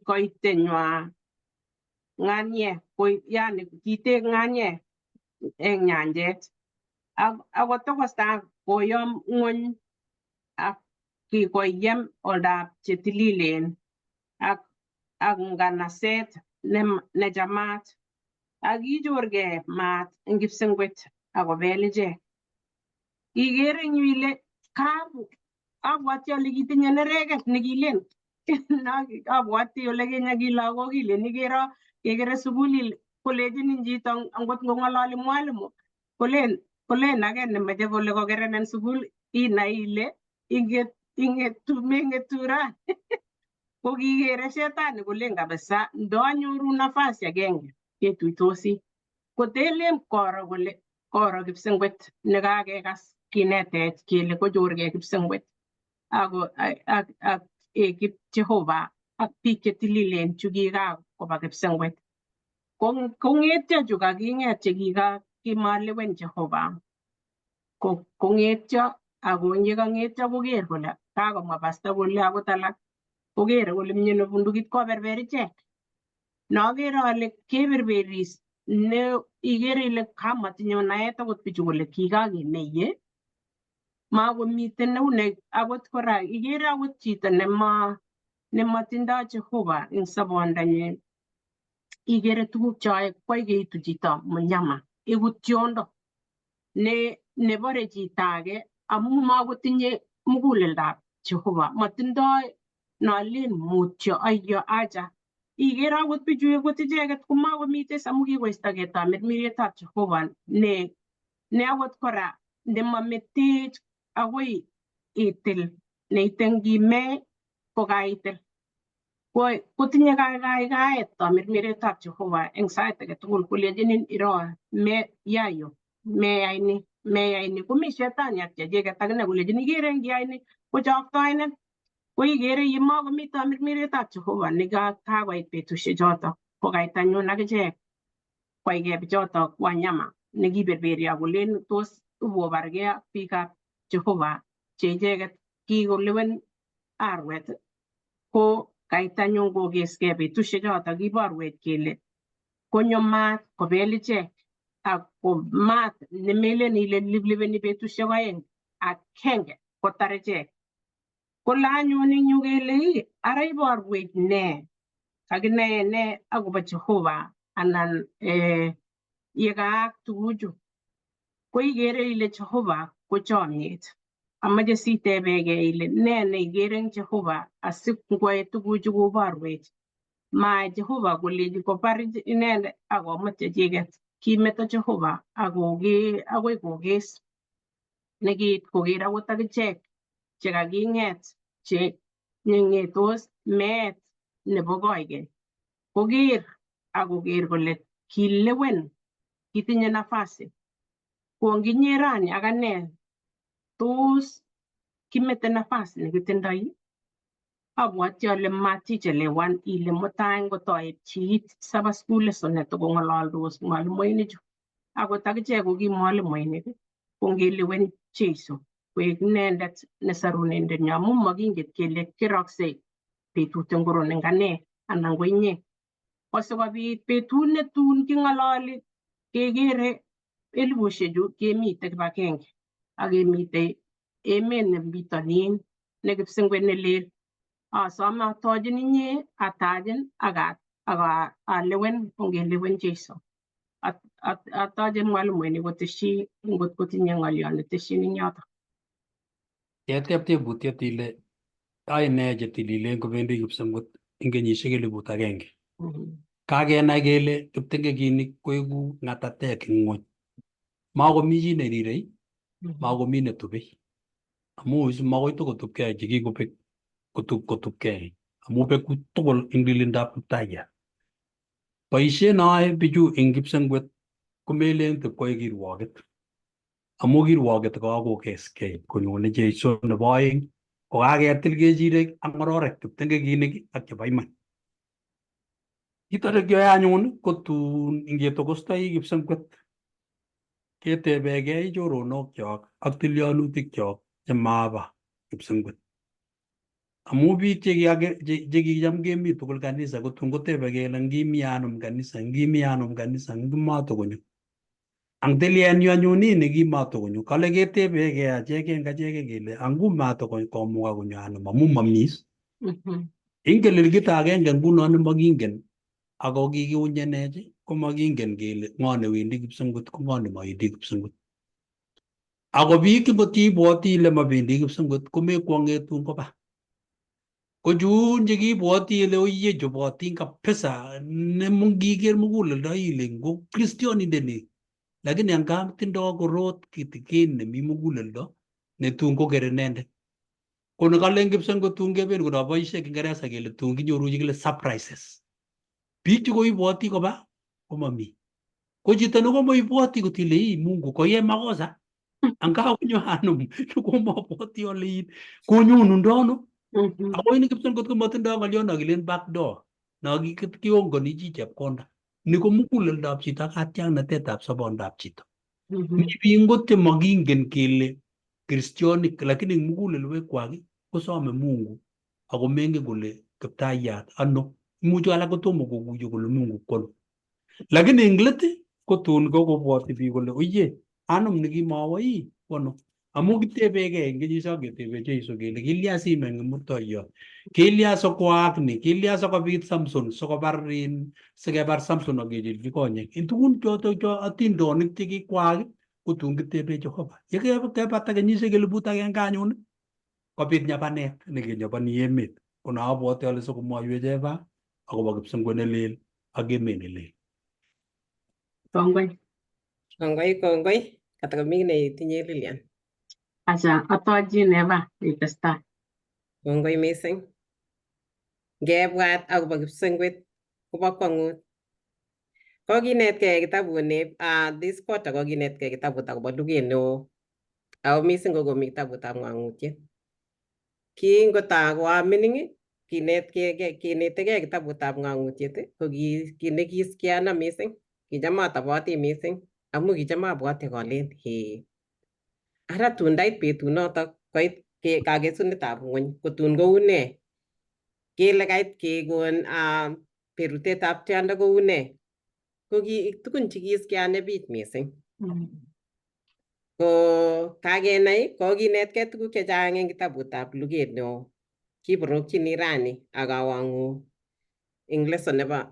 koitenywa ng'anyek, yani kite ng'anyek eng nyanjet akotokosta koyom ng'ony ak koyem oldab chetililen ak nganaset nechamat akichorgei maat eng kipsengwet akobel ichek. Igere eng yu ile abwati ale kitinye neregek nekilen abwati ole kinye ki lagok kilen ikero kekere sukul kolechin chito angot ngong'ololi mwalimu kolen age nemeche kole kokerenen sukul inai ile meng'etu rani. Ko kikere shetani kolen kabisa ndanyoru nafasi agenge ketuitosi kotelen koro kipsengwet nekakekas kinetech kele kochorgei kipsengwet ak Jehova ak biik chetililen chukikakoba kipsengwet. Kong'etyo chu kaking'et chekimalewen Jehova kong'etyo ako yekang'etyo koker kole kakomwa pastor kole akot alak kokere kole mieno bundukit koberber ichek. Nokere ale keberberis ne ikere ile kamatinye naet akot bichu kole kikakeneiye makomiten neune akot kora ikere akot chito nematindoi Jehova eng sobondanyi ikere tuguk choe kwai keitu chito mnyama iku tiondo nebore chito age amu makotinye muguleldab Jehova, matindoi nolin mutyo ayyo acha. Ikere akot bichu akot icheket komakomite amu kikoistogei tamirmirietab Jehova ne akot kora nemametech akoi itil neite ngime kokaitil. Kotinye kaikaet tamirmirietab Jehova eng sait age tugul kolenjinin iro meyai ni komi shetani checheket akine kolenjin ikere ngiyai ni kochoktoenin. Ko ikere ye makomi tamirmirietab Jehova nekakoit betusiek choto kokait anyun akichek kwaigei bichoto wanyama nekiberberi akolen tos ibobargei ak biikab Jehova che icheket kikolewen arwet ko kait anyun kokeskei betusiek choto kiborwech kele konyo maat kobel ichek ako maat nemelen ile liplipeni betusiek 2 agenge kotar ichek. Kole anyun eng yu kele ara iborwech ne kakinae ne akobo Jehova anan yekaak tuguchu ko ikere ile Jehova ko chomyet. Amache sitebegei ile ne neikere eng Jehova asikwoe tuguchu koborwech. Ma Jehova kolechi kobar inendet akomut icheket. Kimeto Jehova akoi kokes nekiit koker akot akichek chekaking'et che ng'etos meet nebo koigeny. Koker akoker kole kilewen kitinye nafasi. Konginye rani ak ane tos kimete nafasi nekitindoi. Abwati ale matichelewan ile mutai ngotoet chi saba school lesson netokong'ololdos mwalimuinichu. Akot akichek ko ki mwalimuinik ko ngelewen Jeiso koek inendet nesorunindenyo amu makinget kele keroksei betut ngiro eng ane anan ko inye. Kosikobit betut netun king'ololi kekere elibushechu kemite kibagenge akemite emet nebitonin ne kipsengwet nelel. Asome atochin inye atachin ak alewen kongelewen Jeiso atoche mwalimuinik koteshi ngot kotinye ng'olyon neteshin eng yoto. Keteb tebutiet ile ae nee chetililen kobendi kipsengwet eng kenyisiek 1000. Kakenai kele kiptengekinik koiku ng'atatek eng ng'ony. Makomi chi nerirei, makomi netubei. Amu makoi tokotubkei chekikobek kotubkei. Amu beku tugul eng lilindab Kiptaiyat. Boisiet neoe bichu eng kipsengwet komelen tibkoek kirwoket. Amu kirwoket kakokeskei konyone Jeiso nebo oeng kokaketil kechirek ak ng'ororek kiptengekinik ak chebo iman. Kit age kyoe anyun ko tun ingetokostoi kipsengwet ketebegei choronokchok ak tilyanutikchok chemaba kipsengwet. Amu biik chekicham kemi tugul kanisa kotun kotebe kele ngimi ano kanisa, ngimi ano kanisa, ngimatokonyo. Ang tilyenyu anyun nekimatokonyo kale ketebegei acheke kele angu matokomuka konyo ano amu mamis. Ingen lelkito agenge nguno nemakingen ako kikiunyenech komakingen kele ng'o newendi kipsengwet ko ng'o nemawendi kipsengwet. Ako biik ngot ibwoti ile mabendi kipsengwet komekwong'e tun koba. Ko chun chekibwoti ile oye chobotin kabisa nemungiker muguleldo ile ngo Kristianindet ni. Lakini anga tindoi korot kitikin nemi muguleldo netun kokere inendet. Ko nekalen kipsengwet tun keben konaboisie Kingeresa kele tun kinyoru chekile surprises. Biik chekoibwoti koba komami. Ko chito nekomoibwoti kot ile ii Mungu koye makosa anga konyo ano komabwoti ole konyonu ano. Ako ini kipsengwet komatindoi ng'olyon nakilen backdoor nakikongoni chi chepkonda. Ni ko muguleldab chito ak katyaknatetab sobondab chito. Mi biik ngot chemakingen kele Kristianik lakini eng mugulelwekwak kosome Mungu ako mengen kole Kiptaiyat ano. Imuchi alak kotomo kokuyo kole Mungu kono. Lakini eng let kotun kokobwoti biik kole oye anum nekimawoi kono. Amu kitebegei eng kenyisiek ketebe Jeiso kele kilya simen Kimutoiyot. Kilya sikwaak ni, kilya sikobit Samson sikebar Samson akechilchi konyek. En tugun chotok atindonik chekikwaak kotun kitebe Jehova. Yekebata kenyisiek 1000 anyun kobit nyapanet nekenyapani emet. Konaabwoti ale sikomwoiwech Eva akobo kipsengwet nelel ak emet nelel. Kongoi. Katakomi netinye Lilian. Acha atochin Eva itestai. Kongoi mising. Ngebwat akobo kipsengwet kobo kwong'ut. Kokinetkei kitabuni this quarter kokinetkei kitabut akobo luget neo. Ako mising ko komi kitabutab ng'ang'utiet. Kingotaa mining kinetegei kitabutab ng'ang'utiet ko ki nekiskiana mising. Kicham atoboti mising amu kicham abwoti kolen ara tun ndait betunotok koit kakesunetab ng'ony kotun koune. Kele kait kekon berutetab tiondo koune. Ko tugun chekiskiane biik mising. Ko kakenai kokinetkei tuguk chechang eng kitabutab luget neo. Kiborokchini rani akawang'u eng lesson nebo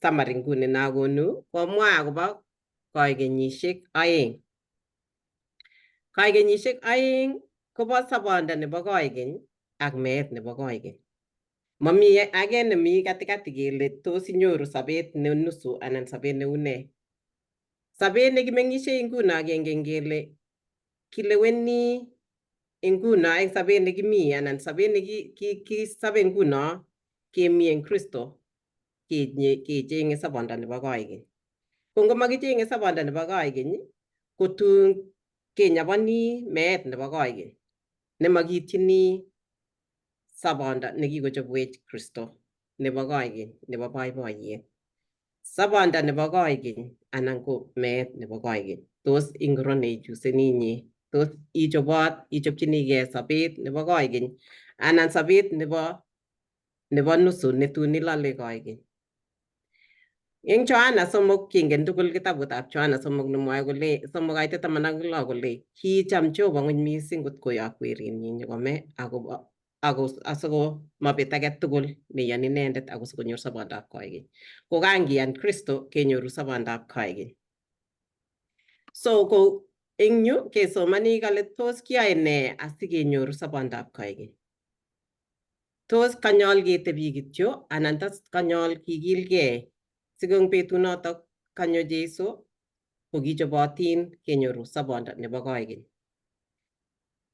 summary nguni nakonu komwa akobo koikenyisiek 2. Koikenyisiek 2 kobo sobondo nebo koikeny ak meet nebo koikeny. Mami age nemi katikati kele tos inyoru sobet ne nusu anan sobet neune. Sobet nekimeng'isie nguno kengen kele kileweni nguno eng sobet nekimi anan sobet nekisobe nguno kemi eng Kristo kecheng'e sobondo nebo koikeny. Ko ngomakicheng'e sobondo nebo koikeny kotun kenyapani meet nebo koikeny nemakiityini sobondo nekikochobwech Kristo nebo koikeny nebo boiboiyet. Sobondo nebo koikeny anan ko meet nebo koikeny. Tos ingiro neichuseni inye? Tos ichopchinigei sobet nebo koikeny anan sobet nebo nusu netun ilale koikeny. Eng Johana 3 kingen tugul kitabutab Johana 3 nemwoe kole 3:16 kole kicham Jehova ng'ony mising kot koyok werinyi nyikome ako asikomabet age tugul neiyoni inendet ako sikonyor sobondab koikeny. Ko kangiyan Kristo kenyoru sobondab koikeny. So ko eng yu kesomani kale tos kiyae nee asikenyoru sobondab koikeny. Tos kanyol ketebi kityo anan tos kanyol kikilgei sikong betunotok kanyo Jeiso ko kichobotin kenyoru sobondo nebo koikeny.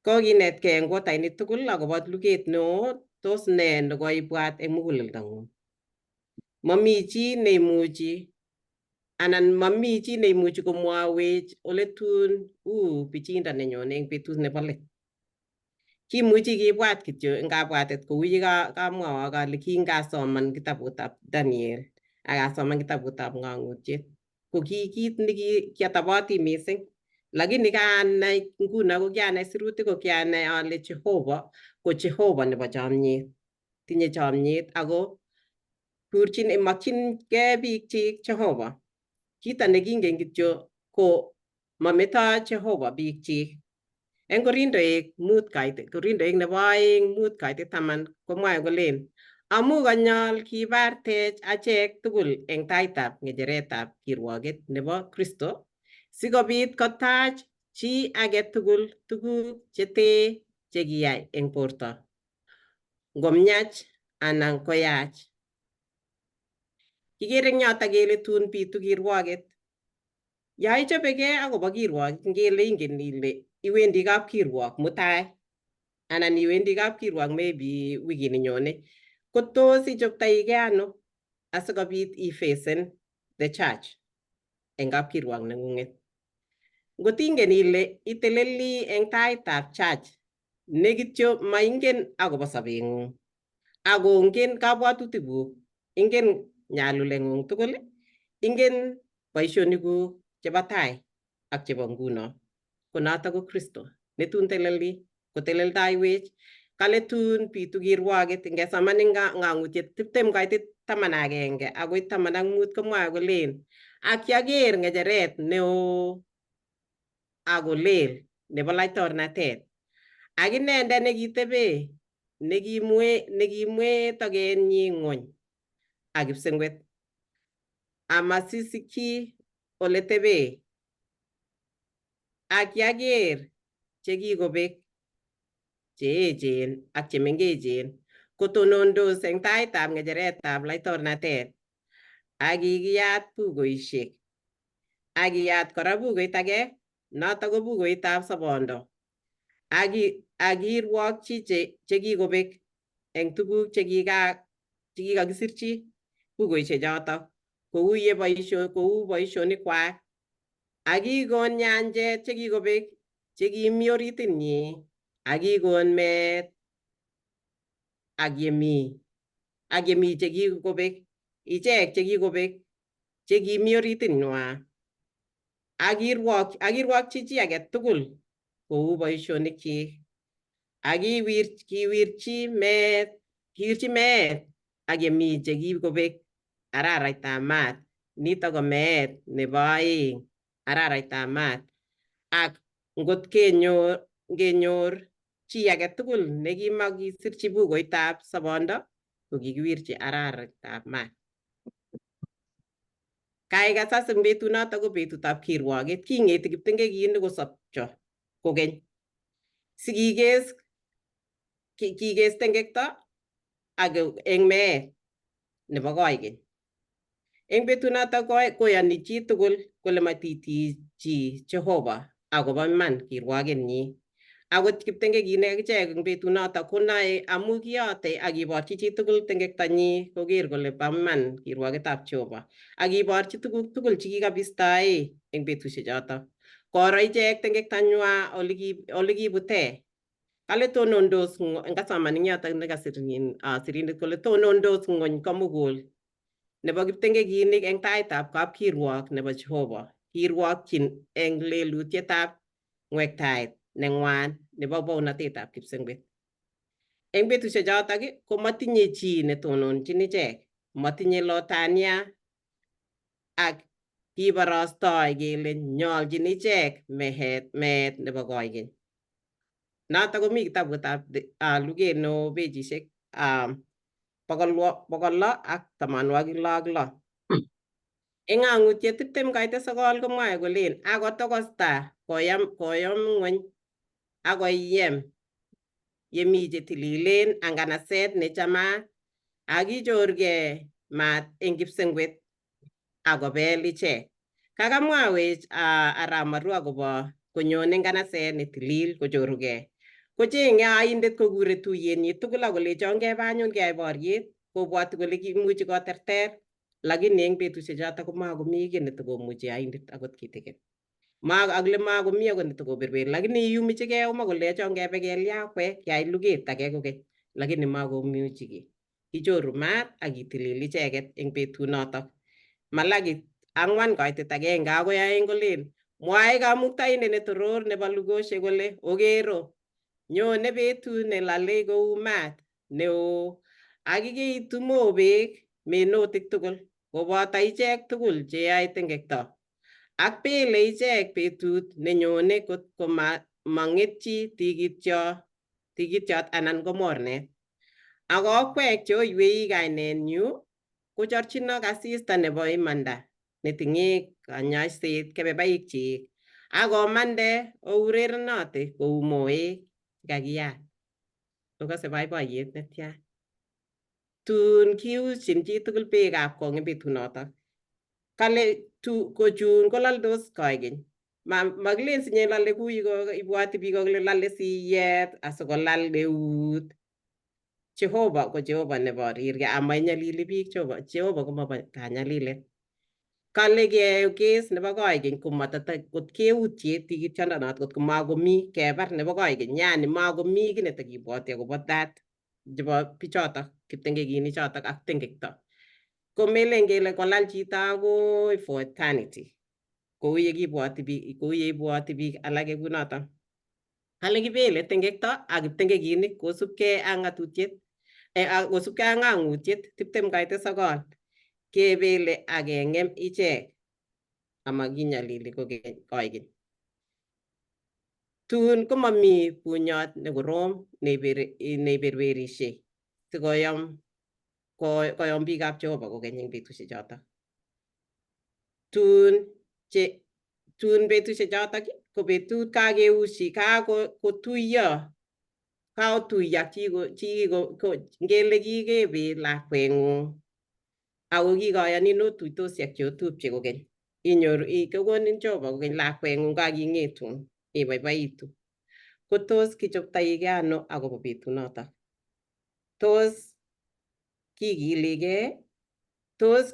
Kokinetkei eng kotainik tugul akobo luget neo, tos nee nekoibwat eng muguleldongung. Mami chi neimuchi anan mami chi neimuchi komwawech ole tun pichindo nenyone eng betut nebo let. Kimuchi kibwat kityo eng kabwatet kou ye kamwawa kale kingasoman kitabutab Daniel ak asoman kitabutab ng'ang'utiet. Ko ki kit nekiatoboti mising. Lakini kanai nguno ko kianai sirutik ko kianai ale Jehova ko Jehova nebo chomyet. Tinye chomyet ako makchingei biikchik Jehova. Kito nekingen kityo ko mameto Jehova biikchik. Eng Korindoek 5 Korindoek nebo 2:5 komwae kolen amu kanyol kibartech achek tugul eng taitab ng'echeretab kirwoget nebo Kristo sikobit kotach chi age tugul tuguk chetee chekiyai eng borto ngomnyach anan koyach. Kikere eng yoto kele tun bitu kirwoget. Ya ichobegei akobo kirwoget ngele ingen ile iwendi kapkirwok mutai anan iwendi kapkirwok maybe wikit nenyone, ko tos ichoptoigei ano asikobit ifacen the church eng kapkirwok neng'ung'et. Ngot ingen ile iteleli eng taitab church nekityo maingen akobo sobeng'ung akongen kabwatutikuk, ingen nyaluleng'ung tugul, ingen boisionikuk chebo tai ak chebo nguno. Ko noto ko Kristo netun teleli koteleldaiwech. Kale tun bitu kirwoget ngesoman eng ng'ang'utiet 20:11 akoi 15 komwae kolen ak kiaker ng'echeret neo akolel nebo laitornatet ak inendet nekitebe nekimwee togenyi ng'ony ak kipsengwet amasisikyi ole tebe. Ak kiaker chekikobek cheechen ak chemengechen kotonondos eng taitab ng'echeretab laitornatet ak kikiyat bukuishek ak kiyat kora bukuit age noto ko bukuitab sobondo ak kirwokchi chekikobek eng tuguk chekikakisirchi bukuishek choto kou boishonikwak ak kikon nyanjet chekikobek chekimi oritinyi ak kikon meet ak yemi chekikobek ichek chekikobek chekimi oritinwa ak kirwokchi chi age tugul kou boishonikchik ak kiwirchi meet ak yemi chekikobek araraitab maat. Nito ko meet nebo 2 araraitab maat. Ak ngot ngenyor chi age tugul nekimakisirchi bukuitab sobondo ko kikiwirchi araraitab maat. Kaikas eng betunoto ko betutab kirwoget, king'eti kiptengekinik kosopcho kokeny sikikes tengekto ak eng meet nebo koikeny. Eng betunoto koyoni chi tugul kole matitiji Jehova akobo iman kirwogetnyi. Akot kiptengekinik akichek eng betunoto konoe amu kiyote ak kiborchi chi tugul tengektonyi koker kole bo iman kirwogetab Jehova ak kiborchi tuguk tugul chekikabistoe eng betusiechoto. Koro ichek tengektonywa ole kibute. Kale tonondos ngasoman eng yoto nekasir sirindet kole tonondos ng'ony komugul nebo kiptengekinik eng taitab kapkirwok nebo Jehova. Kirwokchin eng lelutietab ng'wektaet neng'wan nebo bounatetab kipsengwet. Eng betusiechoto ko matinye chi netononchin ichek, matinye lotania ak kiborostoi kele nyoljin ichek meet nebo koikeny. Noto komi kitabutab luget neo pejishek 666. Eng ng'ang'utiet 20-9 komwae kolen akot tokosta koyom ng'ony akoyem yemi chetililen ang nganaset nechamat akichorgei maat eng kipsengwet akobel ichek. Kakamwawech Arap Marua akobo konyone nganaset netilil kochorugei. Kocheng'e aindet kokure tuiyenyi tugul akolechon kebe anyun keyai boriet, kobwoti kole kimuchi koterter, lakini eng betusiechoto komakomi kiy netikomuchi aindet akot kitigin. Akle makomi akot netikoberberi, lakini iyumichigei komakolechon kebe kelya akwek keyai luget age kokeny, lakini makomuchi kiy. Kichoru maat akitilil icheket eng betunoto. Malakit 4-1 akoi 2 kolen mwae kamuktaindet netoror nebo lugoshek kole okero nyone betut nelalei kou maat neo akikeitu mobek menotik tugul koboto ichek tugul cheyoe tengekto ak bele ichek betut nenyone kotko mang'etyi tigityot anan ko mornet. Ak okwek cheoywei kainenyu kochorchinok asista nebo imanda netinye kanyoiset kebebaikchik akomande ourerenote kou moek chekakiyat. Okose boiboiyet netya. Tun kiuchin chitugul beekab kong eng betunoto. Kale kochun kolaldos koigeny. Makilen sinyelale kuyi ibwoti biik kole lale siyet asikolal eut. Jehova ko Jehova nebo rirgei amainyalili biik Jehova komabo kanyalilet. Kale kes nebo koigeny kot keutye tigityondonot kot komakomi kebar nebo koigeny, yani makomi kiy netakibwoti akobo that chebo bichotok kiptengekinichotok ak tengekto. Komelen kele kolal chito akoi for eternity kou yeibwoti biik alake kunotok. Kale kibele tengekto ak kiptengekinik kosubkei ak ng'atutiet kosubkei ak ng'ang'utiet 20-9 kebele ak keng'em ichek amakinyalili koigeny. Tun komami bunyot nekorom neiberberishe sikoyom biikab Jehova kokeny eng betusiechoto. Tun betusiechoto ko betut kakeushi kakotuiyo ngele kikebet lakweng'ung ako kikoyonin otuitosi ak cheotupche kokeny. Inyoru kokonin Jehova kokeny lakweng'ung kaking'etun ibaibaitu. Ko tos kichoptoigei ano akobo betunoto? Tos kikiligei? Tos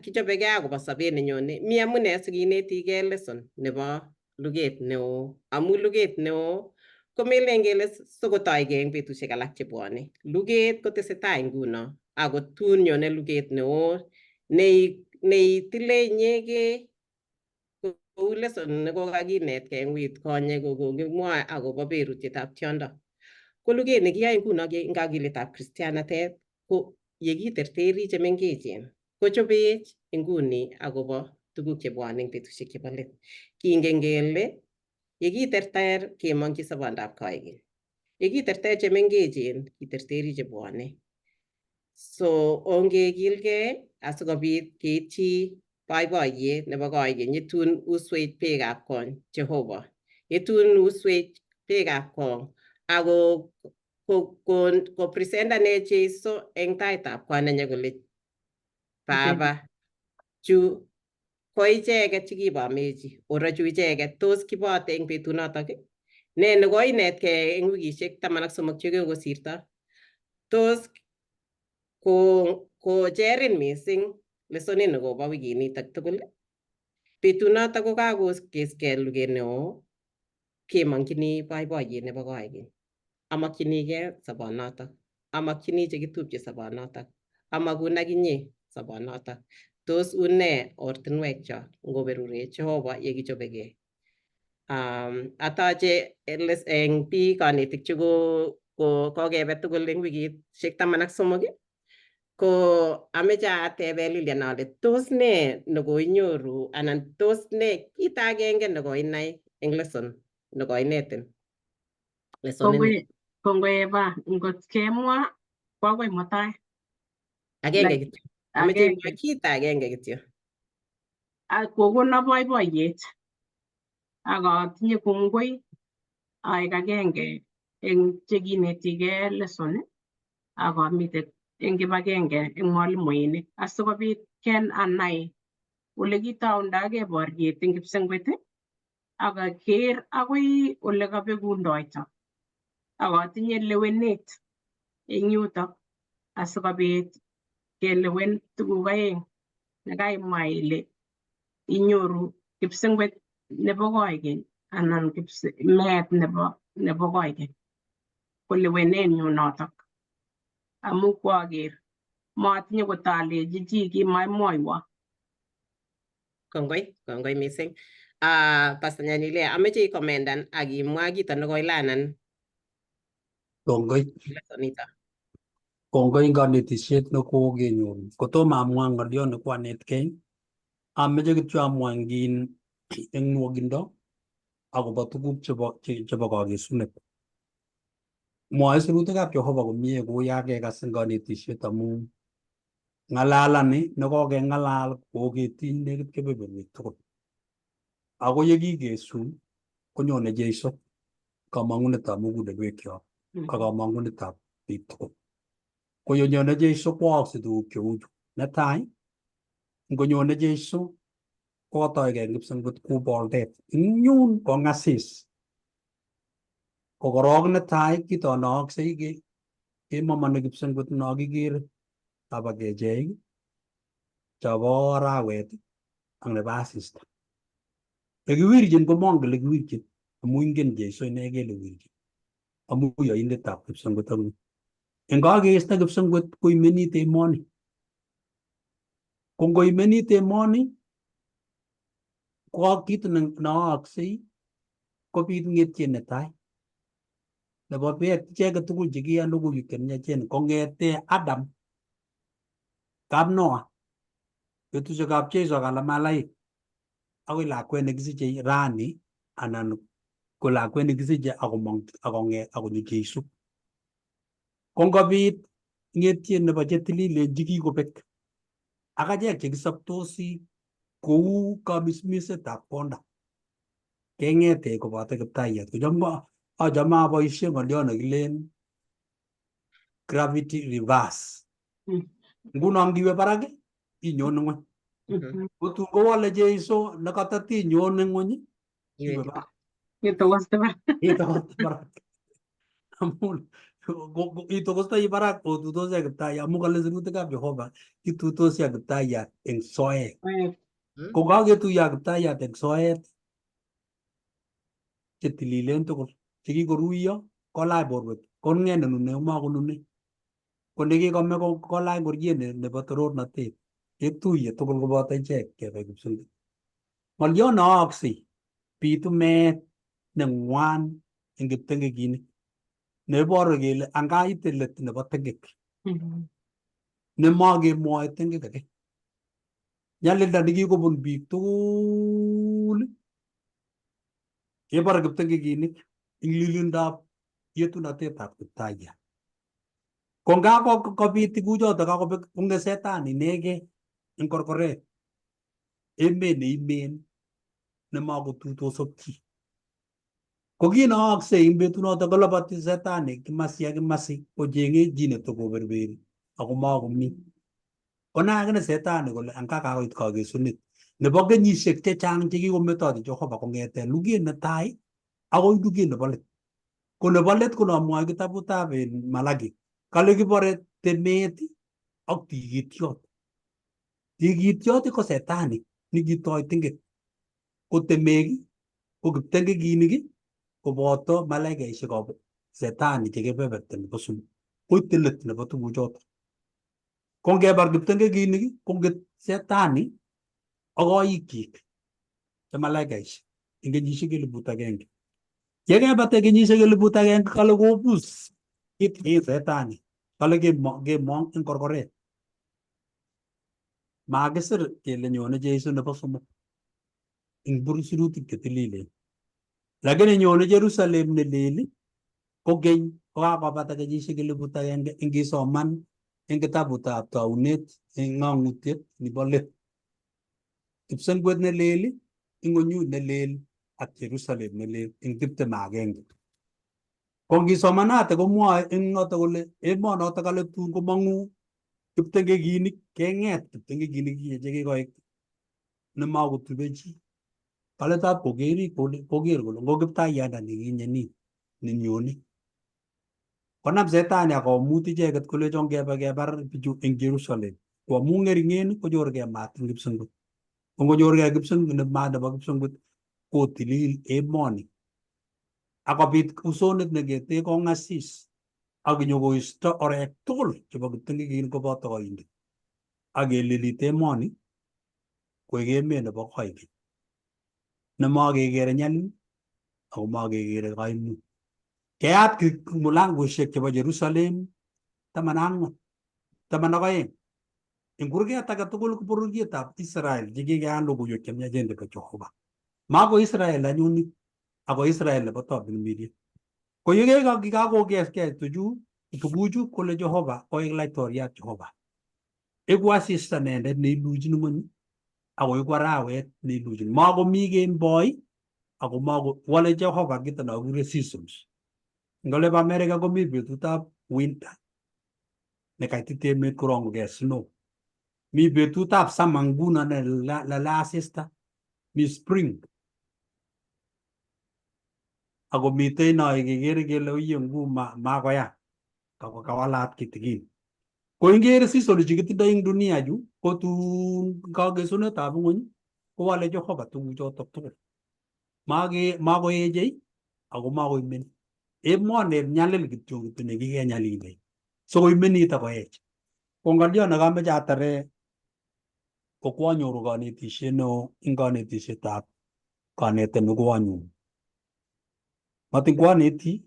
kichobegei akobo sobet nenyone? Mi amune sikinetigei lesson nebo luget neo. Amu luget neo komelen kele sikotoigei eng betusiek alak chebwone. Luget kotesetai nguno ako tun nyone luget neo neitile inyegei kou lesson nekokakinetkei eng wikit konye kokimwoe akobo berutietab tiondo. Ko luget nekiyoe nguno eng kakiletab kristianatet ko yekiterteri chemengechen kochobech inguni akobo tuguk chebwone eng betusiek chebo let. Kingen kele yekiterter kemong'chi sobondab koigeny. Yekiterter chemengechen kiterteri chebwone. So ongekilgei asikobit keitchi boiboiyet nebo koigeny yetun uswech beekab kony Jehova. Yetun uswech beekab kong ako presentanech Jeiso eng taitab kwanenyi kole Baba chu ko icheket chekibomechi orochu icheket tos kibote eng betunotok. Ne nekoinetkei eng wikisiek 13 chekokosirto. Tos kocherin mising lesonit nekobo wikinitok tugul. Betunotok ko kakokeskei luget neo kemong'chini boiboiyet nebo koigeny. Amokchinigei sobonotok. Amokchini chekitupche sobonotok. Amakun akinye sobonotok. Tos une ortinwekchok ngoberurech Jehova yekichobegei. Atache eng biik kanetik kokebe tugul eng wikisiek 13 ko ameche atebe Lilian ale tos ne nekoinyoru anan tos ne kit agenge nekoinai eng lesson nekoinetin. Kongoi Eva, ngot kemwa ko akoi mutai. Agenge kityo. Ameche imwa agenge kit agenge kityo. kokono boiboiyet ak atinye kongoi aek agenge eng chekinetigei lesson ak amite eng kibagenge eng mwalimuinik asikobit ken anai ole kitaundagei boriet eng kipsengwet ak aker agoi ole kabekundoito ak atinye lewenet eng yutok asikobit kelewen tuguk aeng nekaimwa ile inyoru kipsengwet nebo koigeny anan meet nebo koigeny ko lewenenyu notok amu kwaker matinye kotalechi chi kimaimwoiwo. Kongoi mising. Pastor Nyalile, ameche ikomendan ak imwa kito nekoilanan Kongoi. lesson nito. Kongoi eng kanetisiet nekokenyoru. Kotomo amwa ng'oliot nekwanetkei, ameche kityo amwa eng nwogindo akobo tuguk chebo kakesunet. Mwoe sirutikab Jehova komie kouyo kekas eng kanetisiet amu ng'alalani nekokeng'alal koketiny nekit kebeberwek tugul. Ako yekikesu konyone Jeiso, kamang'unetab mugulelwekyok ak kamang'unetab biik tugul. Ko yenyone Jeiso koyookse tuguk cheu chu. Netai, ngonyone Jeiso kotoigei kipsengwet kou boldet. Eng yun kong'asis. Ko korok netai kitonooksei kemomoni kipsengwet no kikere chabo kecheik, chabo arawet ak nebo asista. Yekiwirchin komongen ole kiwirchin amu ingen Jeiso inegei ole wirchin. Amu yoindetab kipsengwet ak eng kakeisto kipsengwet koimenit emoni. Ko ngoimenit emoni ko kit neooksei kobit ng'etiet netai nebo beek icheket tugul chekiya logoiwek chemiachen kong'ete Adam kap Noah betusiekab Jeiso ak Alamalaik akoi lakwet nekisiche rani anan ko lakwet nekisiche akomong akonyo Jeiso. Ko ngobit ng'etiet nebo chetililen chekikobek ak achek chekisoptosi kou kamismisetab konda keng'ete koboto Kiptaiyat. Achame aboisie ng'oliot nekilen gravity reverse. Nguno ngiwe barak inyone ng'ony. Kotun kowole Jeiso nekatatinyon eng ng'ony iwe barak. Itokoste barak. Amun itokostoi barak otuitosi ak Kiptaiyat amu kale sirutikab Jehova kituitosi ak Kiptaiyat eng soet. Ko kaketuiyo ak Kiptaiyat eng soet chetililen tugul chekikoruiyo kolach borwek kong'et nenune makonune. Ko nekikome kolach ngoriet nebo torornatet ketuiye tugul koboto ichek kebe kipsengwet. Ng'oliot neooksei bitu meet neng'wan eng kiptengekinik neiboru kele angaite let nebo tengek nemakemwoe tengek age. Nyalilda nekikobun biik tugul kebore kiptengekinik eng lilindab yetunotetab Kiptaiyat. Ko ngakobit tuguchoto kakobek konge setan inegei eng korkoret emet neimen nemakotuitos ak chi. Ko kit neooksei eng betunoto koloboti setani kimasi ak kimasi kocheng'e chi netokoberberi ako makomi. Konae akine setani kole angakakoit kakesunet nebo kenyisiek chechang chekikometoti Jehova kong'ete luget netai akoi luget nebo let. Ko nebo let ko nomwoe kitabutab Malaki kale kibore temet ak tigitiot. Tigitiot ko setani nikitoi tengek. Ko temek ko kiptengekinik koboto malaikaisiek ab setani chekebeberta nebo somok. Koite let nebo tuguchoto. Ko ngebar kiptengekinik konget setani ak koikyik che malaikaisiek eng kenyisiek 1,000. Yekebata kenyisiek 1,000 kale kobus it setani kale kemong eng korkoret. Makisir kele nyone Jeiso nebo somok eng sirutik chetililen. Lakini nyone Jerusalem nelel kokeny kokakobata kenyisiek 1,000 ingisoman eng kitabutab Taunet eng ng'ang'utiet nebo let. Kipsengwet ne leel, ing'onyut ne leel ak Jerusalem ne leel eng 21. Ko ngisomanate komwoe eng noto kole emonoto kale tun komong'u kiptengekinik, keng'et kiptengekinik che kikoik nemakotube chi. Kale tab koker kole ngo Kiptayanda nekinye ni nenyoni. Konam Setania komut icheket kolecho kebar bichu eng Jerusalem. Ko amu ng'ering'en konyorgei maat eng kipsengwet. Ko ngonyorgei kipsengwet maat nebo kipsengwet kotilil emoni. Akobit usonet nekete kong'asis ak nyokoisto orek tugul chebo kiptengekinik koboto koindet. Ak kelilit emoni koek emet nebo koikeny. Nemakekere nyalil ako makekere kaimut. Keyat mulangoishek chebo Jerusalem 14, 12. Eng kurget age tugul ko bororietab Israel chekikeal logoiwek chemiachen chebo Jehova. Mako Israel anyun ako Israel nebo Tobin Media. Ko yekakokeskei tuguchu kole Jehova koek laitoriat Jehova. Eku asista inendet neiluchin ng'ony ako eku arawet neiluchin. Makomi kemboi ako wale Jehova kito nakure seasons. Ngoleb America komi betutab winter nekaitit emet korong'ugei snow. Mi betutab summer nguno ne lale asista. Mi spring. Ako mitei no kekere kele uye makoya kawalat kitikin. Ko ingere season chekitindoi eng dunia yu ko tun kakesunetab ng'ony kowale Jehova tuguchotok tugul. Makoechei ako makoimeni. Emoni nyalil kityo nekikenyalile. So koimenit akoech. Ko ng'olio nekameche atare ko kwanyoru kanetisiet neo eng kanetisietab kanetet nekwanyoru. Matin kwaneti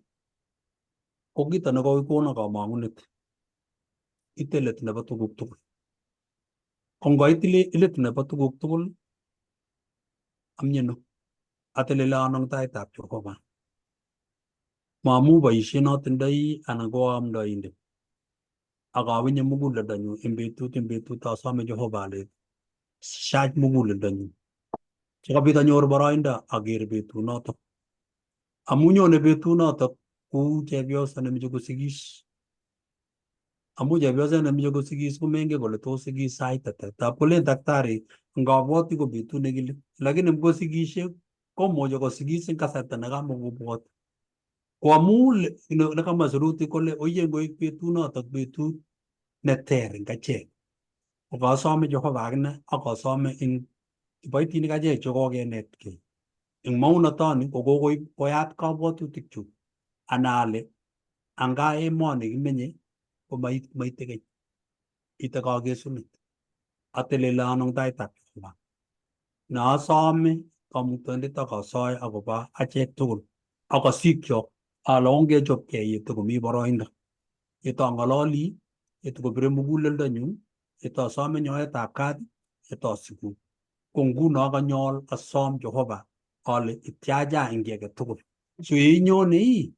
ko kito nekokikono kamang'unet. Ite let nebo tuguk tugul. Ko ngoit let nebo tuguk tugul amyeno atelele ano eng taitab Jehova. Mamu boisiet notindoi anan ko amdoindet. Akawinye muguleldonyu eng betut asome Jehova ale shach muguleldonyu. Sikobit anyor boroindo aker betunotok. Amu nyone betunotok kou chepyoso nemeche kosikis. Amu chepyoset nemeche kosikis komengen kole tos sikis sait ata. Tab kolen daktari ngabwoti ko betut nekile. Lakini ngosikishe komuchi kosikis eng kasarta nekamakobwoti. Ko amu nekamwa sirutik kole oye ngoik betunotok betut neter eng achek. Akasome Jehova akine akasome eng kiboitinik achek chekokenetkei. Eng maunatoni ko koyat kabwatutikchu ana ale anga emoni kimenye ko maite keny. Ite kakesunet. Atelele ano eng taitab Jehova. Naasome kamuktoindet akasoe akobo achek tugul. Akosikyok ale ongechopkei yetokomi boroindo. Yetang'alali, yetakobire muguleldonyu, yetasome nyoetab kat, yetasiku. Ko nguno kanyol asom Jehova ale ityacha eng kiy age tugul. So yeinyone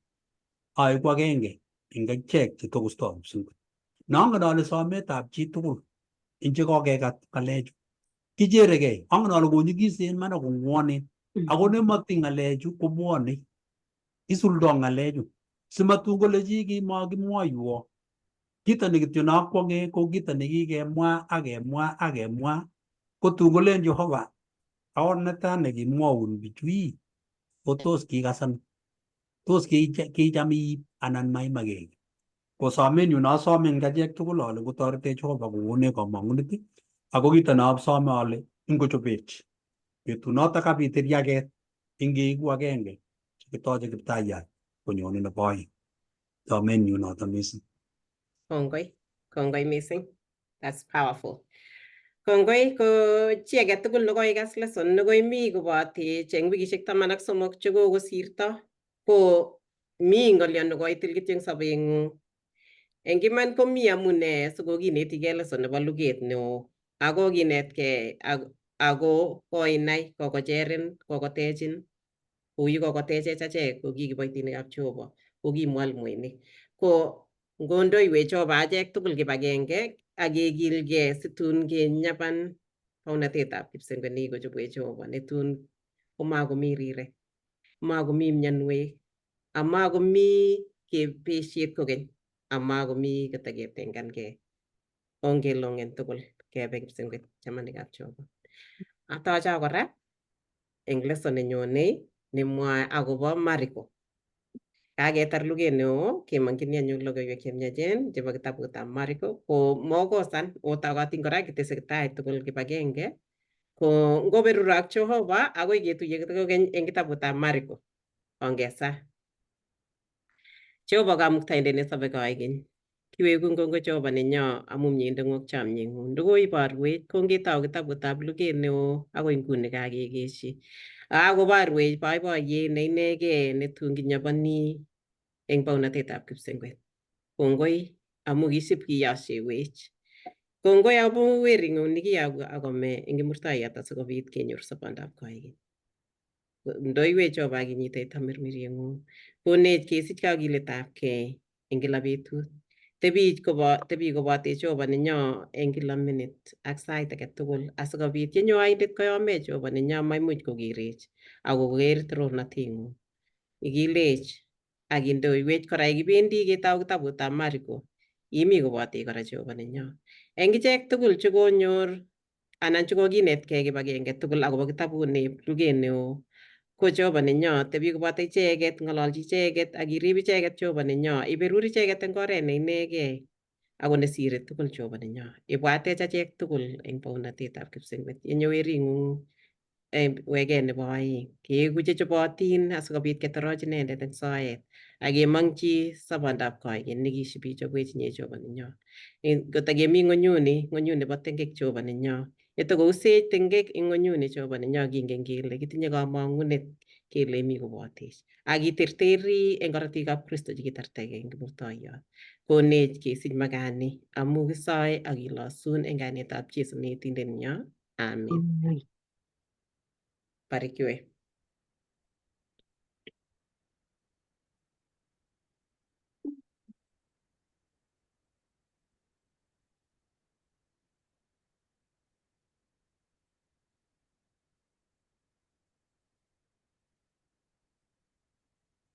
aeku agenge eng achek chetokostoi kipsengwet. Nongen ale sometab chi tugul eng chekokekat ng'alechu. Kicherekei. Angen ale konyigisen mana kong'wonen. Ako nemati ng'alechu kobwone. Isuldoi ng'alechu. Simatun kole chi kimakimwoiwo. Kito nekityo nakwonge ko kito nekikemwa akemwa kotun kolen Jehova awot netai nekimwoun bichu ko tos kikasan, tos kicham iib anan maimagei. Kosomenyu nasome eng achek tugul ale kotoretech Jehova kokonech kamang'unet ako kito nasome ale ingochobech betunoto kabit riaket ingeiku agenge chekitoche Kiptayat konyone nebo oeng. Somenyu noto mising. Kongoi mising. That's powerful. Kongoi ko chi age tugul nekoikas lesson nekoimi kobotech eng wikishek 13 chekokosirto ko mi ng'olyo nekoitil kityo eng sobeng'ung. Eng iman komi amune sikokinetigei lesson nebo luget neo ako kinetkei ako koinai kokocherin kokotechin kou kokotechech achek ko ki kiboitinikab Jehova ko ki mwalimoinik. Ko Ngondoiwech Jehova achek tugul kibagenge ak kegilgei situn kenyapan baunatetab kipsengwet kochobwech Jehova netun komakomi rirek, makomi mionwek, amakomi kebesiet kokeny, amakomi ketaketengankei. Ongelongen tugul kebe kipsengwet chamanikab Jehova. Atacha kora eng lesson nenyone nemwoe akobo Mariko. Kaketar luget neo kemongchini anyun logoiwek chemiachen chebo kitabutab Mariko ko mokosan otakatin kora kitesetai tugul kibagenge ko ngoberur ak Jehova akoi ketuiye kokeny eng kitabutab Mariko ongesa. Jehova kamuktaindet nesobe koigeny. Kiweku ngongoi Jehova nenyo amu miendong'ung ak chamyeng'ung. Ndokoiborwech kongetau kitabutab luget neo akoi nguni kakekeshi. Akoborwech boiboiyet ne inegei netun kinyabani eng baunatetab kipsengwet. Kongoi amu kisib kiyoshewech. Kongoi amu wering'ung nikiyoku akome eng kimurtoiyot asikobit kenyor sobondab koigeny. Ndoiwech Jehova akinyitech tamirmirieng'ung. Konech kesich kakiletabgei eng kila betut. Tebi kobotech Jehova nenyo eng kila minute ak sait age tugul asikobit yenyoindet koyomech Jehova nenyo maimuch kokerech akoker torornateng'ung. Ikilech akindoiwech kora yekibendi ketau kitabutab Mariko. Imi kobotech kora Jehova nenyo. Eng ichek tugul chekonyor anan chekokinetkei kibagenge tugul akobo kitabuni luget neo ko Jehova nenyo tebi koboto icheket, ng'ololchi icheket akirib icheket Jehova nenyo, iberur icheket eng oret ne inegei ako nesire tugul Jehova nenyo. Ibwatech achek tugul eng baunatetab kipsengwet. Yenyo wering'ung weket nebo oeng keeku chechobotin asikobit ketoroch inendet eng soet akemongchi sobondab koigeny nekishibi ichobwech inye Jehova nenyo. Kotakemi ng'onyuni nebo tengek Jehova nenyo. Yetokousech tengek eng ng'onyuni Jehova nenyo kingen kele kitinye kamang'unet kele imi kobotech. Akiterteri eng korotikab Kristo chekitartakei eng kimurtoiyot. Konech kesich makani amu kisoe akilosun eng kainetab Jesu ne Yetindet nenyo. Amen. Barikiwe.